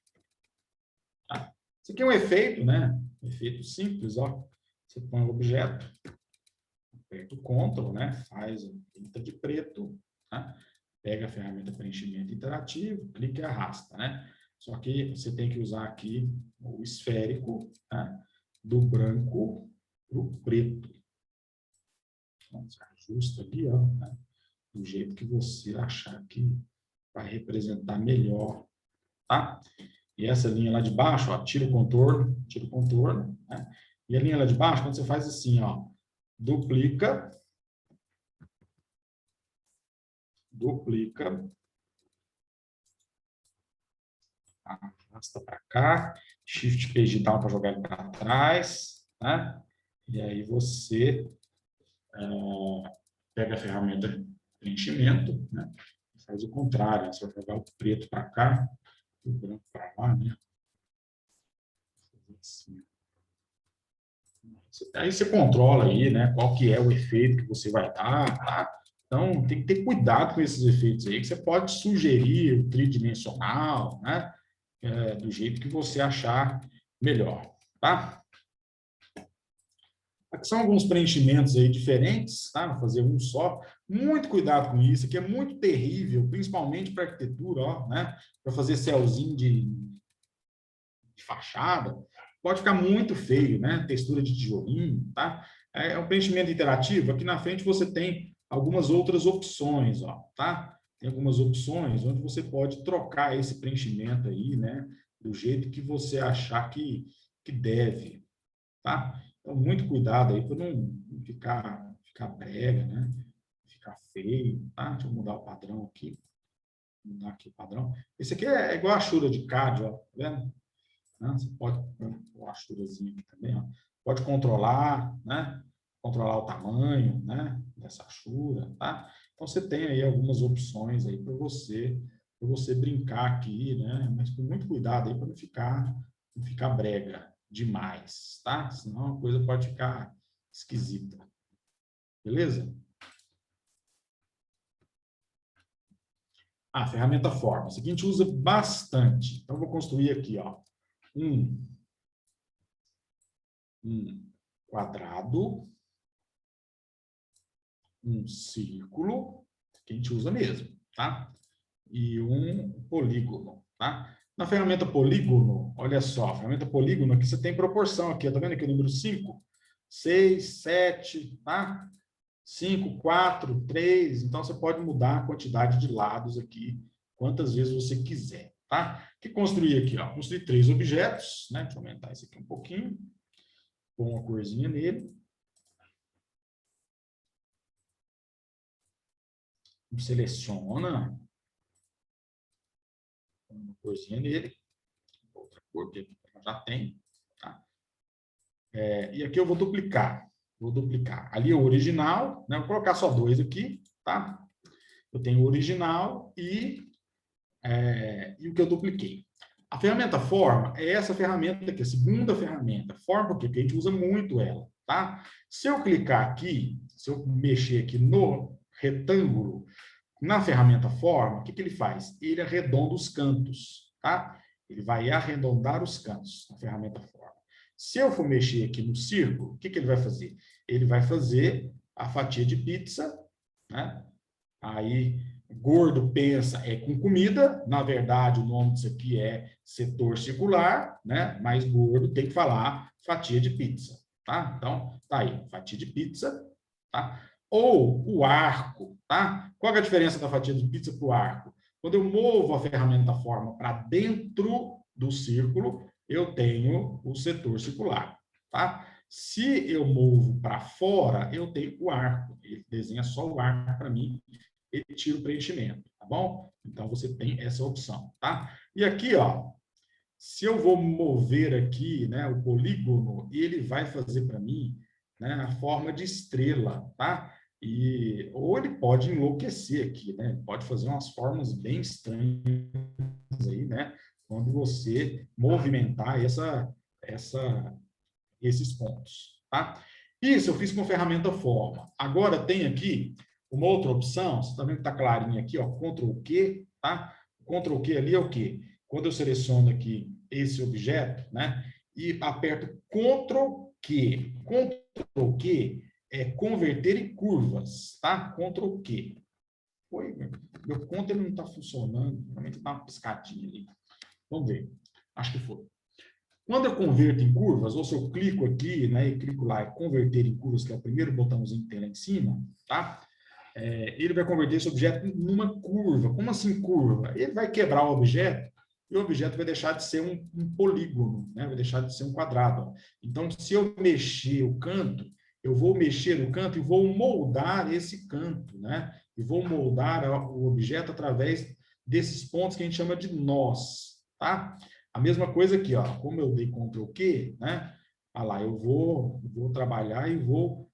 Tá? Isso aqui é um efeito, né? Um efeito simples, ó. Você põe o objeto, aperta o Ctrl, né? Faz a pinta de preto, tá? Pega a ferramenta preenchimento interativo, clica e arrasta, né? Só que você tem que usar aqui o esférico, tá? Do branco para o preto. Então, você ajusta ali, ó, né? Do jeito que você achar que vai representar melhor, tá? E essa linha lá de baixo, ó, tira o contorno, né? E a linha lá de baixo, quando você faz assim, ó, duplica, arrasta para cá, Shift Page Down para jogar ele para trás, né? E aí você pega a ferramenta preenchimento, né? E faz o contrário, você vai jogar o preto para cá, o branco para lá, né? Assim. Aí você controla aí, né? Qual que é o efeito que você vai dar, tá? Então, tem que ter cuidado com esses efeitos aí, que você pode sugerir o tridimensional, né? Do jeito que você achar melhor, tá? Aqui são alguns preenchimentos aí diferentes, tá? Vou fazer um só. Muito cuidado com isso, aqui é muito terrível, principalmente para arquitetura, ó, né? Para fazer céuzinho de fachada, pode ficar muito feio, né? Textura de tijolinho, tá? É um preenchimento interativo. Aqui na frente você tem algumas outras opções, ó, tá? Tem algumas opções onde você pode trocar esse preenchimento aí, né? Do jeito que você achar que deve, tá? Então, muito cuidado aí para não ficar brega, né? Ficar feio, tá? Deixa eu mudar o padrão aqui. Mudar aqui o padrão. Esse aqui é igual a chura de CAD, ó, tá vendo? Né? Você pode pôr a churazinha aqui também, ó. Pode controlar, né? Controlar o tamanho, né? Dessa chura, tá? Então, você tem aí algumas opções aí para você brincar aqui, né? Mas com muito cuidado aí para não ficar brega demais, tá? Senão a coisa pode ficar esquisita. Beleza? A ferramenta forma. Isso aqui a gente usa bastante. Então, eu vou construir aqui, ó, um quadrado, um círculo, que a gente usa mesmo, tá? E um polígono, tá? Na ferramenta polígono, olha só, a ferramenta polígono, aqui você tem proporção aqui, tá vendo aqui o número 5? 6, 7, tá? 5, 4, 3, então você pode mudar a quantidade de lados aqui, quantas vezes você quiser, tá? O que construir aqui, ó? Construir 3 objetos, né? Deixa eu aumentar isso aqui um pouquinho, pôr uma corzinha nele. seleciona uma corzinha nele, outra cor que já tem, tá? E aqui eu vou duplicar. Ali é o original, né? Vou colocar só 2 aqui, tá? Eu tenho o original e o que eu dupliquei. A ferramenta forma é essa ferramenta aqui, a segunda ferramenta. Forma por quê? Porque a gente usa muito ela, tá? Se eu clicar aqui, se eu mexer aqui no retângulo, na ferramenta forma, o que ele faz? Ele arredonda os cantos, tá? Ele vai arredondar os cantos na ferramenta forma. Se eu for mexer aqui no círculo, o que ele vai fazer? Ele vai fazer a fatia de pizza, né? Aí, gordo pensa com comida, na verdade, o nome disso aqui é setor circular, né? Mas gordo tem que falar fatia de pizza, tá? Então, tá aí, fatia de pizza, tá? Ou o arco, tá? Qual é a diferença da fatia de pizza para o arco? Quando eu movo a ferramenta forma para dentro do círculo, eu tenho o setor circular, tá? Se eu movo para fora, eu tenho o arco. Ele desenha só o arco para mim, ele tira o preenchimento, tá bom? Então, você tem essa opção, tá? E aqui, ó, se eu vou mover aqui, né, o polígono, ele vai fazer para mim, né, a forma de estrela, tá? Ou ele pode enlouquecer aqui, né? Pode fazer umas formas bem estranhas aí, né? Quando você movimentar esses pontos, tá? Isso eu fiz com a ferramenta forma. Agora tem aqui uma outra opção, você está vendo que está clarinho aqui, ó, Ctrl Q, tá? Ctrl Q ali é o quê? Quando eu seleciono aqui esse objeto, né, e aperto Ctrl Q. Ctrl Q é converter em curvas, tá? Ctrl Q. Foi, meu conta ele não está funcionando, realmente dá uma piscadinha ali. Vamos ver. Acho que foi. Quando eu converto em curvas, ou se eu clico aqui, né, e clico lá, converter em curvas, que é o primeiro botãozinho que tem lá em cima, tá? Ele vai converter esse objeto numa curva. Como assim curva? Ele vai quebrar o objeto e o objeto vai deixar de ser um polígono, né? Vai deixar de ser um quadrado. Então, se eu mexer o canto, eu vou mexer no canto e vou moldar esse canto, né? E vou moldar o objeto através desses pontos que a gente chama de nós, tá? A mesma coisa aqui, ó. Como eu dei Ctrl Q, né? Olha lá, eu vou trabalhar e vou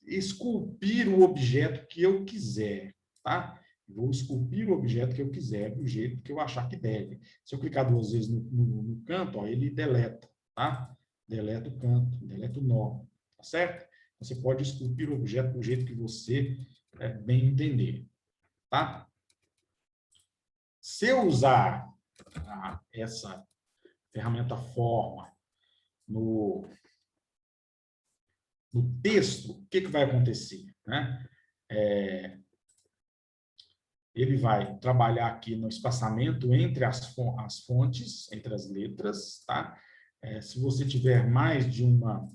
esculpir o objeto que eu quiser, tá? Vou esculpir o objeto que eu quiser, do jeito que eu achar que deve. Se eu clicar 2 vezes no canto, ó, ele deleta, tá? Deleta o canto, deleta o nó, tá certo? Você pode esculpir o objeto do jeito que você bem entender, tá? Se eu usar essa ferramenta forma no texto, o que vai acontecer, né? Ele vai trabalhar aqui no espaçamento entre as fontes, entre as letras, tá? Se você tiver mais de uma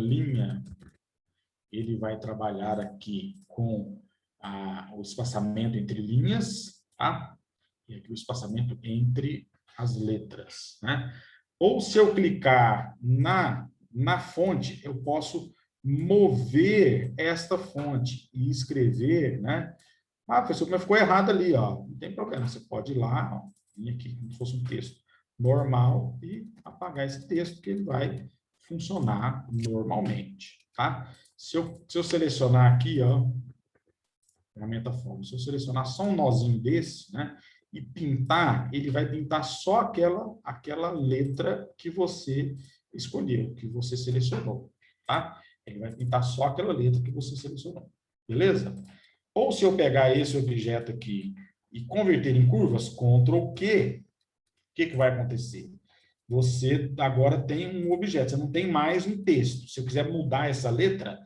linha, ele vai trabalhar aqui com o espaçamento entre linhas, tá? E aqui o espaçamento entre as letras, né? Ou se eu clicar na fonte, eu posso mover esta fonte e escrever, né? Ah, professor, mas ficou errado ali, ó. Não tem problema, você pode ir lá, ó, vir aqui como se fosse um texto normal e apagar esse texto que ele vai funcionar normalmente, tá? Se eu selecionar aqui, ó, ferramenta forma, se eu selecionar só um nozinho desse, né, e pintar, ele vai pintar só aquela letra que você escolheu, que você selecionou, tá? Ele vai pintar só aquela letra que você selecionou, beleza? Ou se eu pegar esse objeto aqui e converter em curvas, Ctrl Q, o que vai acontecer? Você agora tem um objeto, você não tem mais um texto. Se eu quiser mudar essa letra,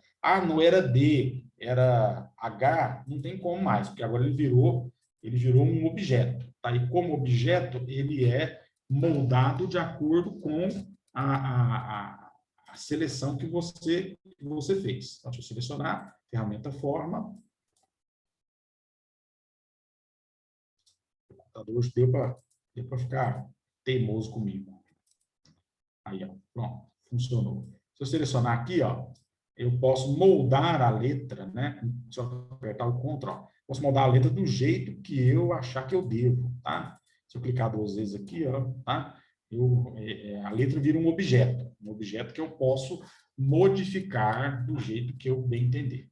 não era D, era H, não tem como mais, porque agora ele virou um objeto. Tá? E como objeto, ele é moldado de acordo com a seleção que você fez. Então, deixa eu selecionar, ferramenta forma. O computador hoje deu para ficar teimoso comigo. Aí, ó, pronto, funcionou. Se eu selecionar aqui, ó, eu posso moldar a letra, né? Se eu apertar o Ctrl, posso moldar a letra do jeito que eu achar que eu devo, tá? Se eu clicar 2 vezes aqui, ó, tá? A letra vira um objeto que eu posso modificar do jeito que eu bem entender.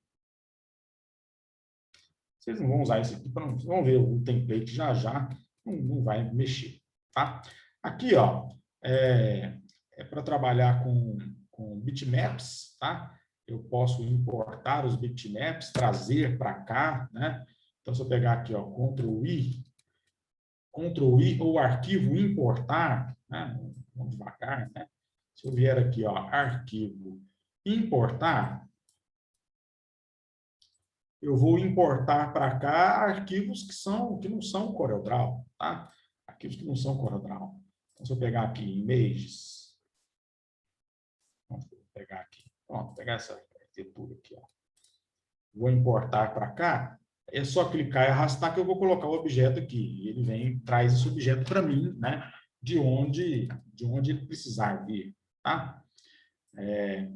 Vocês não vão usar isso aqui, vocês vão ver o template já, não vai mexer, tá? Aqui, ó, é para trabalhar com bitmaps, tá? Eu posso importar os bitmaps, trazer para cá, né? Então, se eu pegar aqui, ó, Ctrl I ou arquivo importar, né? Vamos devagar, né? Se eu vier aqui, ó, arquivo importar, eu vou importar para cá arquivos que não são CorelDRAW, tá? Arquivos que não são CorelDRAW. Então, se eu pegar aqui images, vamos pegar aqui, pronto, pegar essa arquitetura aqui, ó. Vou importar para cá, é só clicar e arrastar que eu vou colocar o objeto aqui. Ele vem, traz esse objeto para mim, né? De onde ele precisar vir, tá?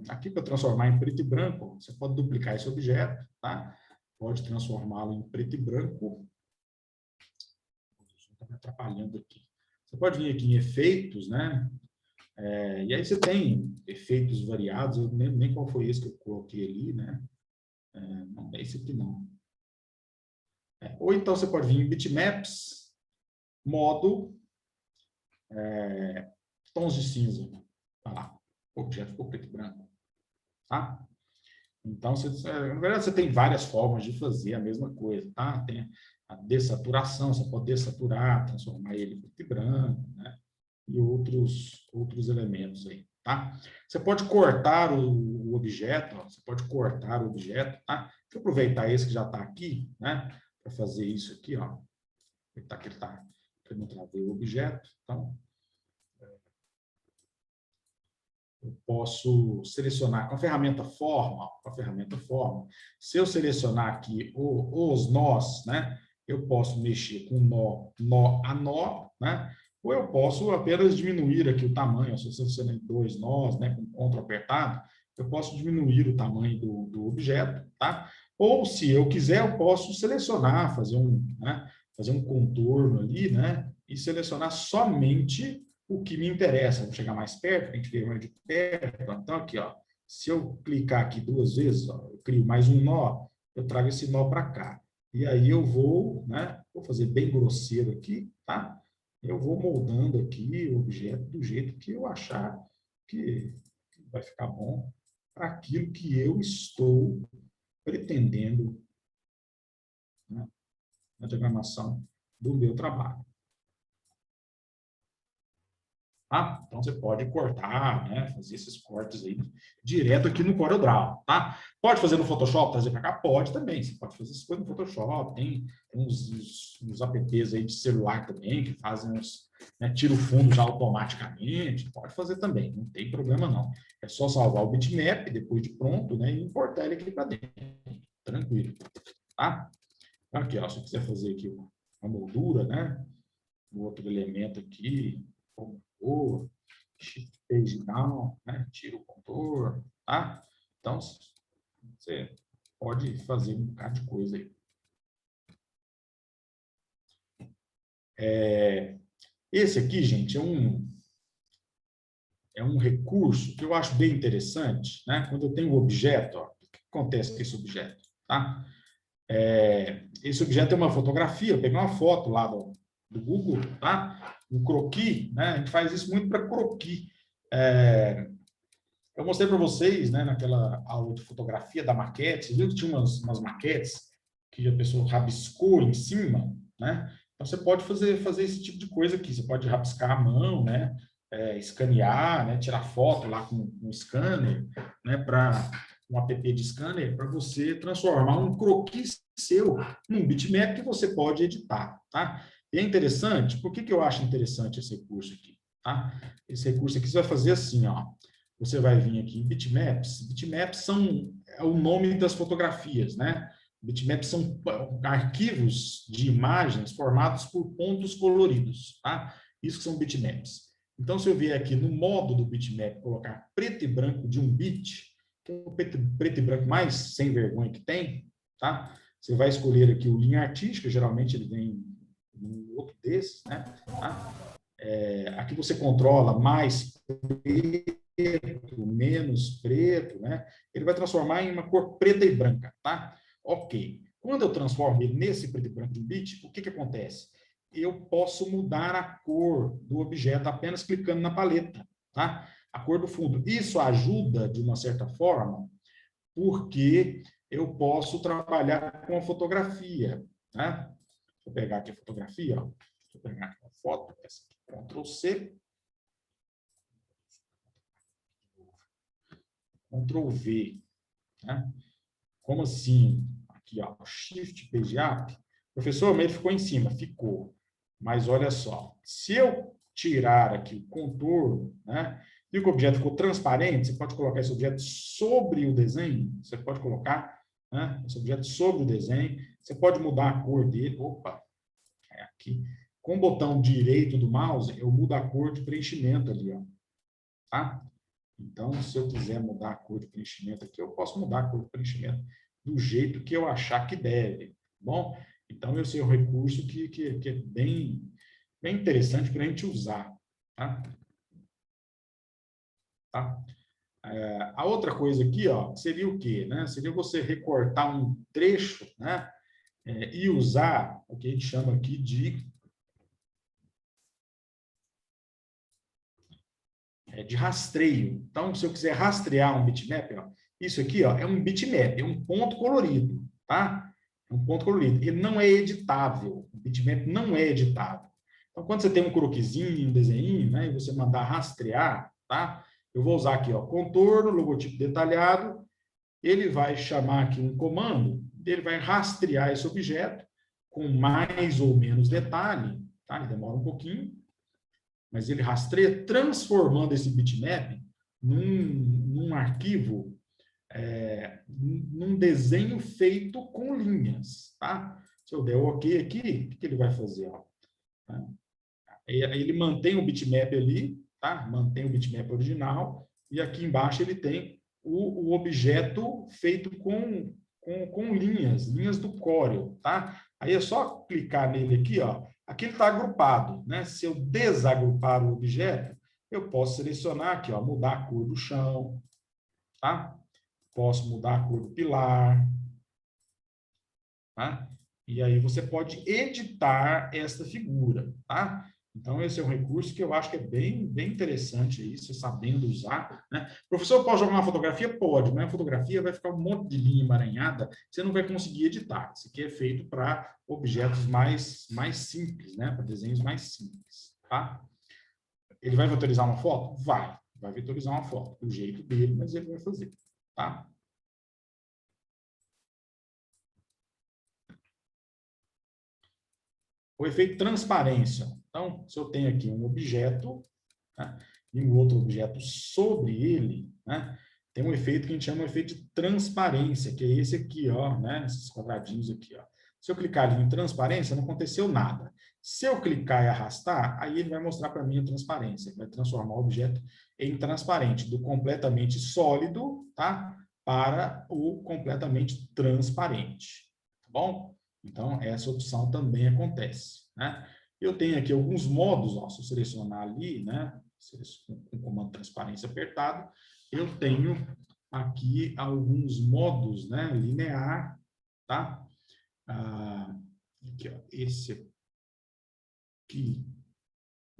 Aqui para transformar em preto e branco, você pode duplicar esse objeto, tá? Pode transformá-lo em preto e branco. Está me atrapalhando aqui. Você pode vir aqui em efeitos, né? E aí você tem efeitos variados, eu não lembro nem qual foi esse que eu coloquei ali, né? Não é esse aqui não. Ou então você pode vir em bitmaps, modo, tons de cinza. Tá lá, o objeto ficou preto e branco. Tá? Então, na verdade, você tem várias formas de fazer a mesma coisa, tá? Tem a dessaturação, você pode dessaturar, transformar ele em preto e branco, né? E outros elementos aí, tá? Você pode cortar o objeto, ó, você pode cortar o objeto, tá? Deixa eu aproveitar esse que já está aqui, né? Para fazer isso aqui, ó. Aproveitar que ele está, para não trazer o objeto, então... Eu posso selecionar com a ferramenta Forma, se eu selecionar aqui os nós, né, eu posso mexer com nó a nó, né, ou eu posso apenas diminuir aqui o tamanho, se eu selecionei 2 nós, né, com Ctrl apertado, eu posso diminuir o tamanho do objeto, tá? Ou, se eu quiser, eu posso selecionar, fazer um contorno ali, né, e selecionar somente o que me interessa. Vou chegar mais perto, a gente vê mais de perto. Então, aqui, ó, se eu clicar aqui 2 vezes, ó, eu crio mais um nó, eu trago esse nó para cá. E aí eu vou, né, vou fazer bem grosseiro aqui, tá? Eu vou moldando aqui o objeto do jeito que eu achar que vai ficar bom para aquilo que eu estou pretendendo, né, na diagramação do meu trabalho. Tá? Então, você pode cortar, né? Fazer esses cortes aí direto aqui no CorelDRAW, tá? Pode fazer no Photoshop, trazer para cá? Pode também. Você pode fazer essas coisas no Photoshop. Tem uns apps aí de celular também que fazem né, tira o fundo já automaticamente. Pode fazer também, não tem problema não. É só salvar o bitmap depois de pronto, né? E importar ele aqui para dentro. Tranquilo, tá? Aqui, ó, se eu quiser fazer aqui uma moldura, né? Um outro elemento aqui, contorno, shift page down, né? Tira o contorno, tá? Então, você pode fazer um bocado de coisa aí. Esse aqui, gente, é um recurso que eu acho bem interessante, né? Quando eu tenho um objeto, ó, o que acontece com esse objeto, tá? Esse objeto é uma fotografia, eu peguei uma foto lá do Google, tá? Um croquis, né? A gente faz isso muito para croquis. Eu mostrei para vocês, né, naquela aula de fotografia da maquete, vocês viram que tinha umas maquetes que a pessoa rabiscou em cima, né? Então, você pode fazer esse tipo de coisa aqui, você pode rabiscar a mão, né? Escanear, né? Tirar foto lá com um scanner, né? Para um app de scanner, para você transformar um croquis seu num bitmap que você pode editar, tá? E é interessante, por que eu acho interessante esse recurso aqui, tá? Esse recurso aqui você vai fazer assim, ó. Você vai vir aqui em bitmaps. Bitmaps é o nome das fotografias, né? Bitmaps são arquivos de imagens formados por pontos coloridos, tá? Isso que são bitmaps. Então, se eu vier aqui no modo do bitmap, colocar preto e branco de 1 bit, que é o preto e branco mais sem vergonha que tem, tá? Você vai escolher aqui o linha artística, geralmente ele vem num outro desses, né? Tá? Aqui você controla mais preto, menos preto, né? Ele vai transformar em uma cor preta e branca, tá? Ok. Quando eu transformo ele nesse preto e branco de 1 bit, o que acontece? Eu posso mudar a cor do objeto apenas clicando na paleta, tá? A cor do fundo. Isso ajuda, de uma certa forma, porque eu posso trabalhar com a fotografia, né? Deixa eu pegar aqui a fotografia, ó. Deixa eu pegar aqui uma foto, essa aqui, Ctrl+C, Ctrl+V, né? Como assim? Aqui, ó, Shift Page Up. Professor, mas ele ficou em cima. Ficou. Mas olha só, se eu tirar aqui o contorno, né? E o objeto ficou transparente, você pode colocar esse objeto sobre o desenho, você pode colocar, né, esse objeto sobre o desenho, você pode mudar a cor dele. Opa, é aqui. Com o botão direito do mouse, eu mudo a cor de preenchimento ali, ó. Tá? Então, se eu quiser mudar a cor de preenchimento aqui, eu posso mudar a cor de preenchimento do jeito que eu achar que deve. Tá bom? Então, esse é um recurso que é bem interessante para a gente usar. Tá? Tá? A outra coisa aqui, ó, seria o quê? Né? Seria você recortar um trecho, né? E usar o que a gente chama aqui de rastreio. Então, se eu quiser rastrear um bitmap, ó, isso aqui, ó, é um bitmap, é um ponto colorido, tá? É um ponto colorido. Ele não é editável. O bitmap não é editável. Então, quando você tem um croquisinho, um desenho, né, e você mandar rastrear, tá? Eu vou usar aqui, ó, contorno, logotipo detalhado. Ele vai chamar aqui um comando, ele vai rastrear esse objeto com mais ou menos detalhe, tá? Ele demora um pouquinho, mas ele rastreia, transformando esse bitmap num arquivo, num desenho feito com linhas, tá? Se eu der o OK aqui, o que ele vai fazer? Ó? Tá? Ele mantém o bitmap ali, tá? Mantém o bitmap original, e aqui embaixo ele tem o objeto feito com linhas do Corel, tá? Aí é só clicar nele aqui, ó. Aqui ele está agrupado, né? Se eu desagrupar o objeto, eu posso selecionar aqui, ó, mudar a cor do chão, tá? Posso mudar a cor do pilar, tá? E aí você pode editar esta figura, tá? Então, esse é um recurso que eu acho que é bem interessante aí, você sabendo usar, né? Professor, pode jogar uma fotografia? Pode, mas a fotografia vai ficar um monte de linha emaranhada, você não vai conseguir editar. Isso aqui é feito para objetos mais simples, né? Para desenhos mais simples, tá? Ele vai vetorizar uma foto? Vai vetorizar uma foto, do jeito dele, mas ele vai fazer, tá? O efeito transparência. Então, se eu tenho aqui um objeto, né, e um outro objeto sobre ele, né, tem um efeito que a gente chama de efeito de transparência, que é esse aqui, ó, né, esses quadradinhos aqui. Ó. Se eu clicar ali em transparência, não aconteceu nada. Se eu clicar e arrastar, aí ele vai mostrar para mim a transparência, vai transformar o objeto em transparente, do completamente sólido, tá, para o completamente transparente. Tá bom? Então, essa opção também acontece, né? Eu tenho aqui alguns modos, ó, se eu selecionar ali, né, com o comando transparência apertado, eu tenho aqui alguns modos, né, linear, tá? Aqui, ó, esse aqui,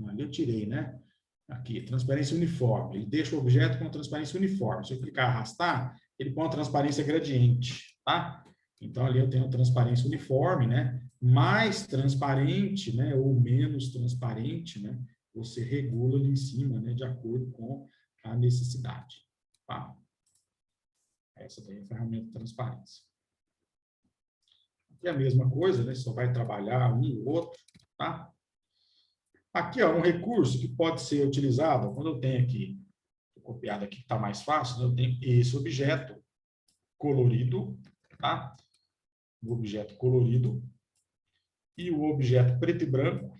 ali eu tirei, né? Aqui, transparência uniforme, ele deixa o objeto com transparência uniforme. Se eu clicar arrastar, ele põe a transparência gradiente, tá? Então, ali eu tenho a transparência uniforme, né? Mais transparente, né? Ou menos transparente, né? Você regula ali em cima, né? De acordo com a necessidade, tá? Essa daí é a ferramenta de transparência. Aqui é a mesma coisa, né? Só vai trabalhar um ou outro, tá? Aqui, ó, um recurso que pode ser utilizado, quando eu tenho aqui, copiado aqui que está mais fácil, né? Eu tenho esse objeto colorido, tá? O objeto colorido e o objeto preto e branco.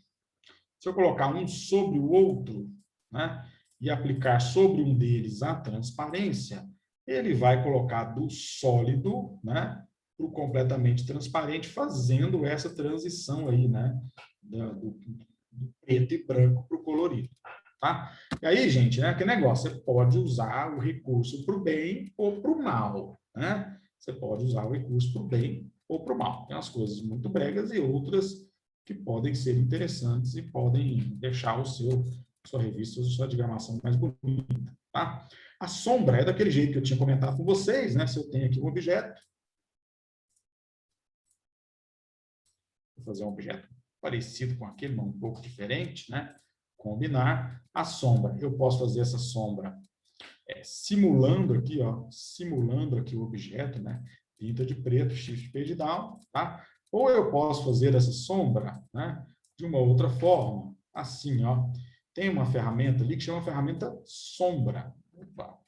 Se eu colocar um sobre o outro, né, e aplicar sobre um deles a transparência, ele vai colocar do sólido, né, para o completamente transparente, fazendo essa transição aí, né, do preto e branco para o colorido. Tá? E aí, gente, né, aquele negócio, você pode usar o recurso para o bem ou para o mal. Né? Você pode usar o recurso para o bem ou para o mal. Tem umas coisas muito bregas e outras que podem ser interessantes e podem deixar sua revista, sua diagramação mais bonita. Tá? A sombra é daquele jeito que eu tinha comentado com vocês, né? Se eu tenho aqui um objeto, vou fazer um objeto parecido com aquele, mas um pouco diferente, né? Combinar a sombra. Eu posso fazer essa sombra simulando aqui, ó, simulando aqui o objeto, né? Pinta de preto, Shift Page Down, tá? Ou eu posso fazer essa sombra, né, de uma outra forma, assim, ó. Tem uma ferramenta ali que chama ferramenta sombra. Opa.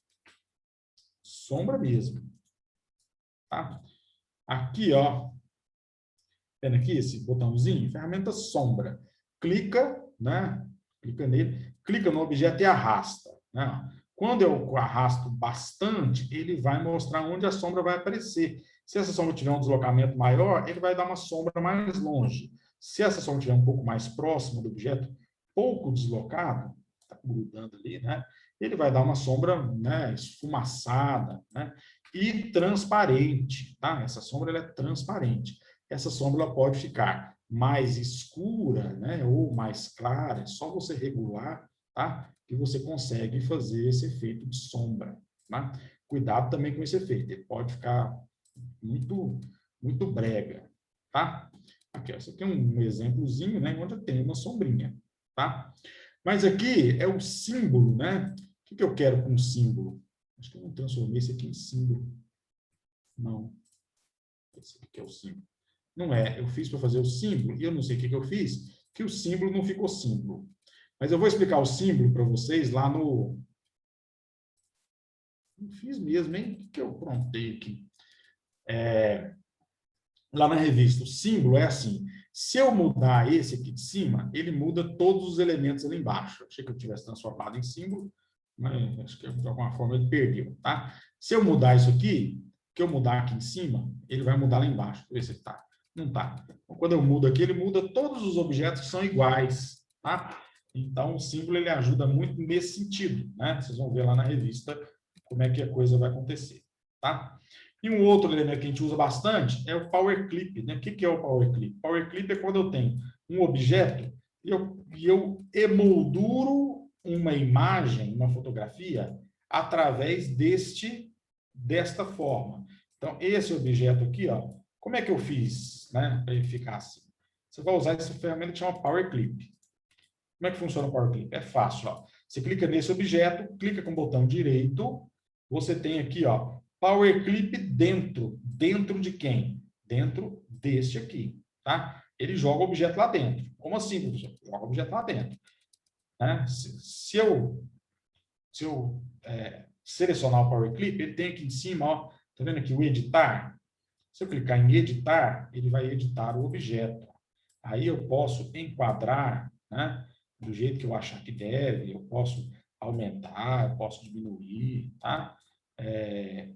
Sombra mesmo. Tá? Aqui, ó. Vendo aqui esse botãozinho? Ferramenta sombra. Clica, né? Clica nele, clica no objeto e arrasta. Né? Quando eu arrasto bastante, ele vai mostrar onde a sombra vai aparecer. Se essa sombra tiver um deslocamento maior, ele vai dar uma sombra mais longe. Se essa sombra estiver um pouco mais próxima do objeto, pouco deslocado, está grudando ali, né? Ele vai dar uma sombra, né, esfumaçada, né? E transparente, tá? Essa sombra ela é transparente. Essa sombra ela pode ficar mais escura, né, ou mais clara, é só você regular, tá? Que você consegue fazer esse efeito de sombra, tá? Cuidado também com esse efeito, ele pode ficar muito brega, tá? Aqui, ó, esse aqui é um exemplozinho, né, onde eu tenho uma sombrinha, tá? Mas aqui é o símbolo, né? O que eu quero com o símbolo? Acho que eu não transformei esse aqui em símbolo. Não. Esse aqui é o símbolo. Não é, eu fiz para fazer o símbolo, e eu não sei o que eu fiz, que o símbolo não ficou símbolo. Mas eu vou explicar o símbolo para vocês lá no... Não fiz mesmo, hein? O que eu aprontei aqui? Lá na revista, o símbolo é assim. Se eu mudar esse aqui de cima, ele muda todos os elementos ali embaixo. Achei que eu tivesse transformado em símbolo, mas acho que de alguma forma ele perdeu, tá? Se eu mudar isso aqui, que eu mudar aqui em cima, ele vai mudar lá embaixo. Deixa eu ver se está. Não está. Então, quando eu mudo aqui, ele muda todos os objetos que são iguais, tá? Então, o símbolo ele ajuda muito nesse sentido, né? Vocês vão ver lá na revista como é que a coisa vai acontecer, tá? E um outro elemento que a gente usa bastante é o Power Clip, né? O que é o Power Clip? Power Clip é quando eu tenho um objeto e eu emolduro uma imagem, uma fotografia, através desta forma. Então, esse objeto aqui, ó, como é que eu fiz, né, para ele ficar assim? Você vai usar essa ferramenta que chama Power Clip. Como é que funciona o Power Clip? É fácil, ó. Você clica nesse objeto, clica com o botão direito, você tem aqui, ó, Power Clip dentro. Dentro de quem? Dentro deste aqui, tá? Ele joga o objeto lá dentro. Como assim, professor? Joga o objeto lá dentro. Né? Se eu selecionar o Power Clip, ele tem aqui em cima, ó, tá vendo aqui o editar? Se eu clicar em editar, ele vai editar o objeto. Aí eu posso enquadrar, né, do jeito que eu achar que deve, eu posso aumentar, eu posso diminuir, tá?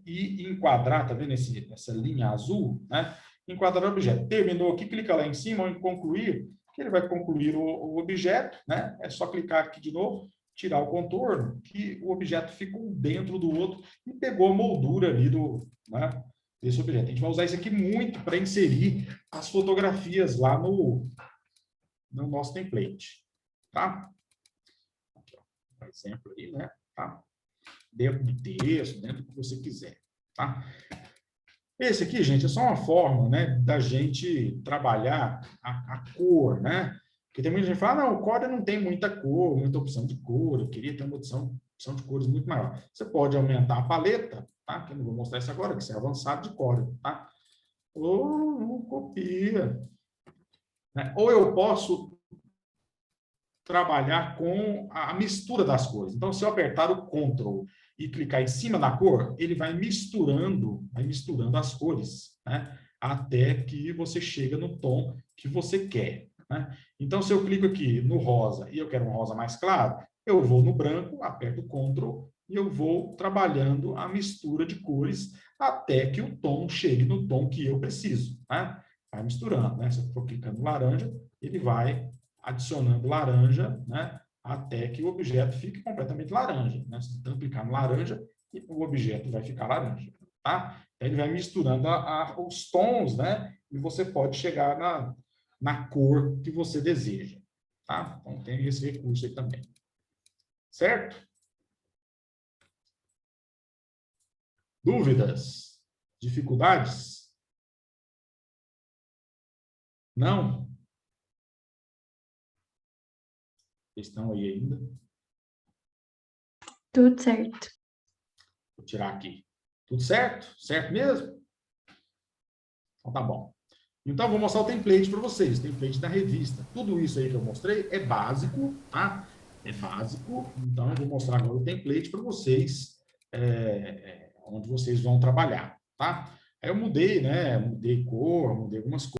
E enquadrar, tá vendo essa linha azul, né? Enquadrar o objeto. Terminou aqui, clica lá em cima em concluir, que ele vai concluir o objeto, né? É só clicar aqui de novo, tirar o contorno, que o objeto ficou dentro do outro e pegou a moldura ali né, desse objeto. A gente vai usar isso aqui muito para inserir as fotografias lá no nosso template, tá? Aqui, ó, um exemplo aí, né? Tá? Dentro do texto, dentro do que você quiser, tá? Esse aqui, gente, é só uma forma, né, da gente trabalhar a cor, né? Porque tem muita gente que fala, não, o Corel não tem muita cor, muita opção de cor, eu queria ter uma opção de cores muito maior. Você pode aumentar a paleta, tá? Que eu não vou mostrar isso agora, que isso é avançado de Corel, tá? Ou não copia. Né? Ou eu posso trabalhar com a mistura das cores. Então, se eu apertar o Ctrl e clicar em cima da cor, ele vai misturando as cores, né? Até que você chega no tom que você quer. Né? Então, se eu clico aqui no rosa e eu quero um rosa mais claro, eu vou no branco, aperto Ctrl e eu vou trabalhando a mistura de cores até que o tom chegue no tom que eu preciso, né? Vai misturando, né? Se eu for clicando no laranja, ele vai adicionando laranja, né? Até que o objeto fique completamente laranja, né? Se eu clicar no laranja, o objeto vai ficar laranja, tá? Então, ele vai misturando os tons, né? E você pode chegar na cor que você deseja, tá? Então, tem esse recurso aí também. Certo? Dúvidas? Dificuldades? Não? Vocês estão aí ainda? Tudo certo. Vou tirar aqui. Tudo certo? Certo mesmo? Então tá bom. Então, vou mostrar o template para vocês, o template da revista. Tudo isso aí que eu mostrei é básico, tá? É básico. Então, eu vou mostrar agora o template para vocês, onde vocês vão trabalhar, tá? Aí eu mudei, né? Mudei cor, mudei algumas coisas.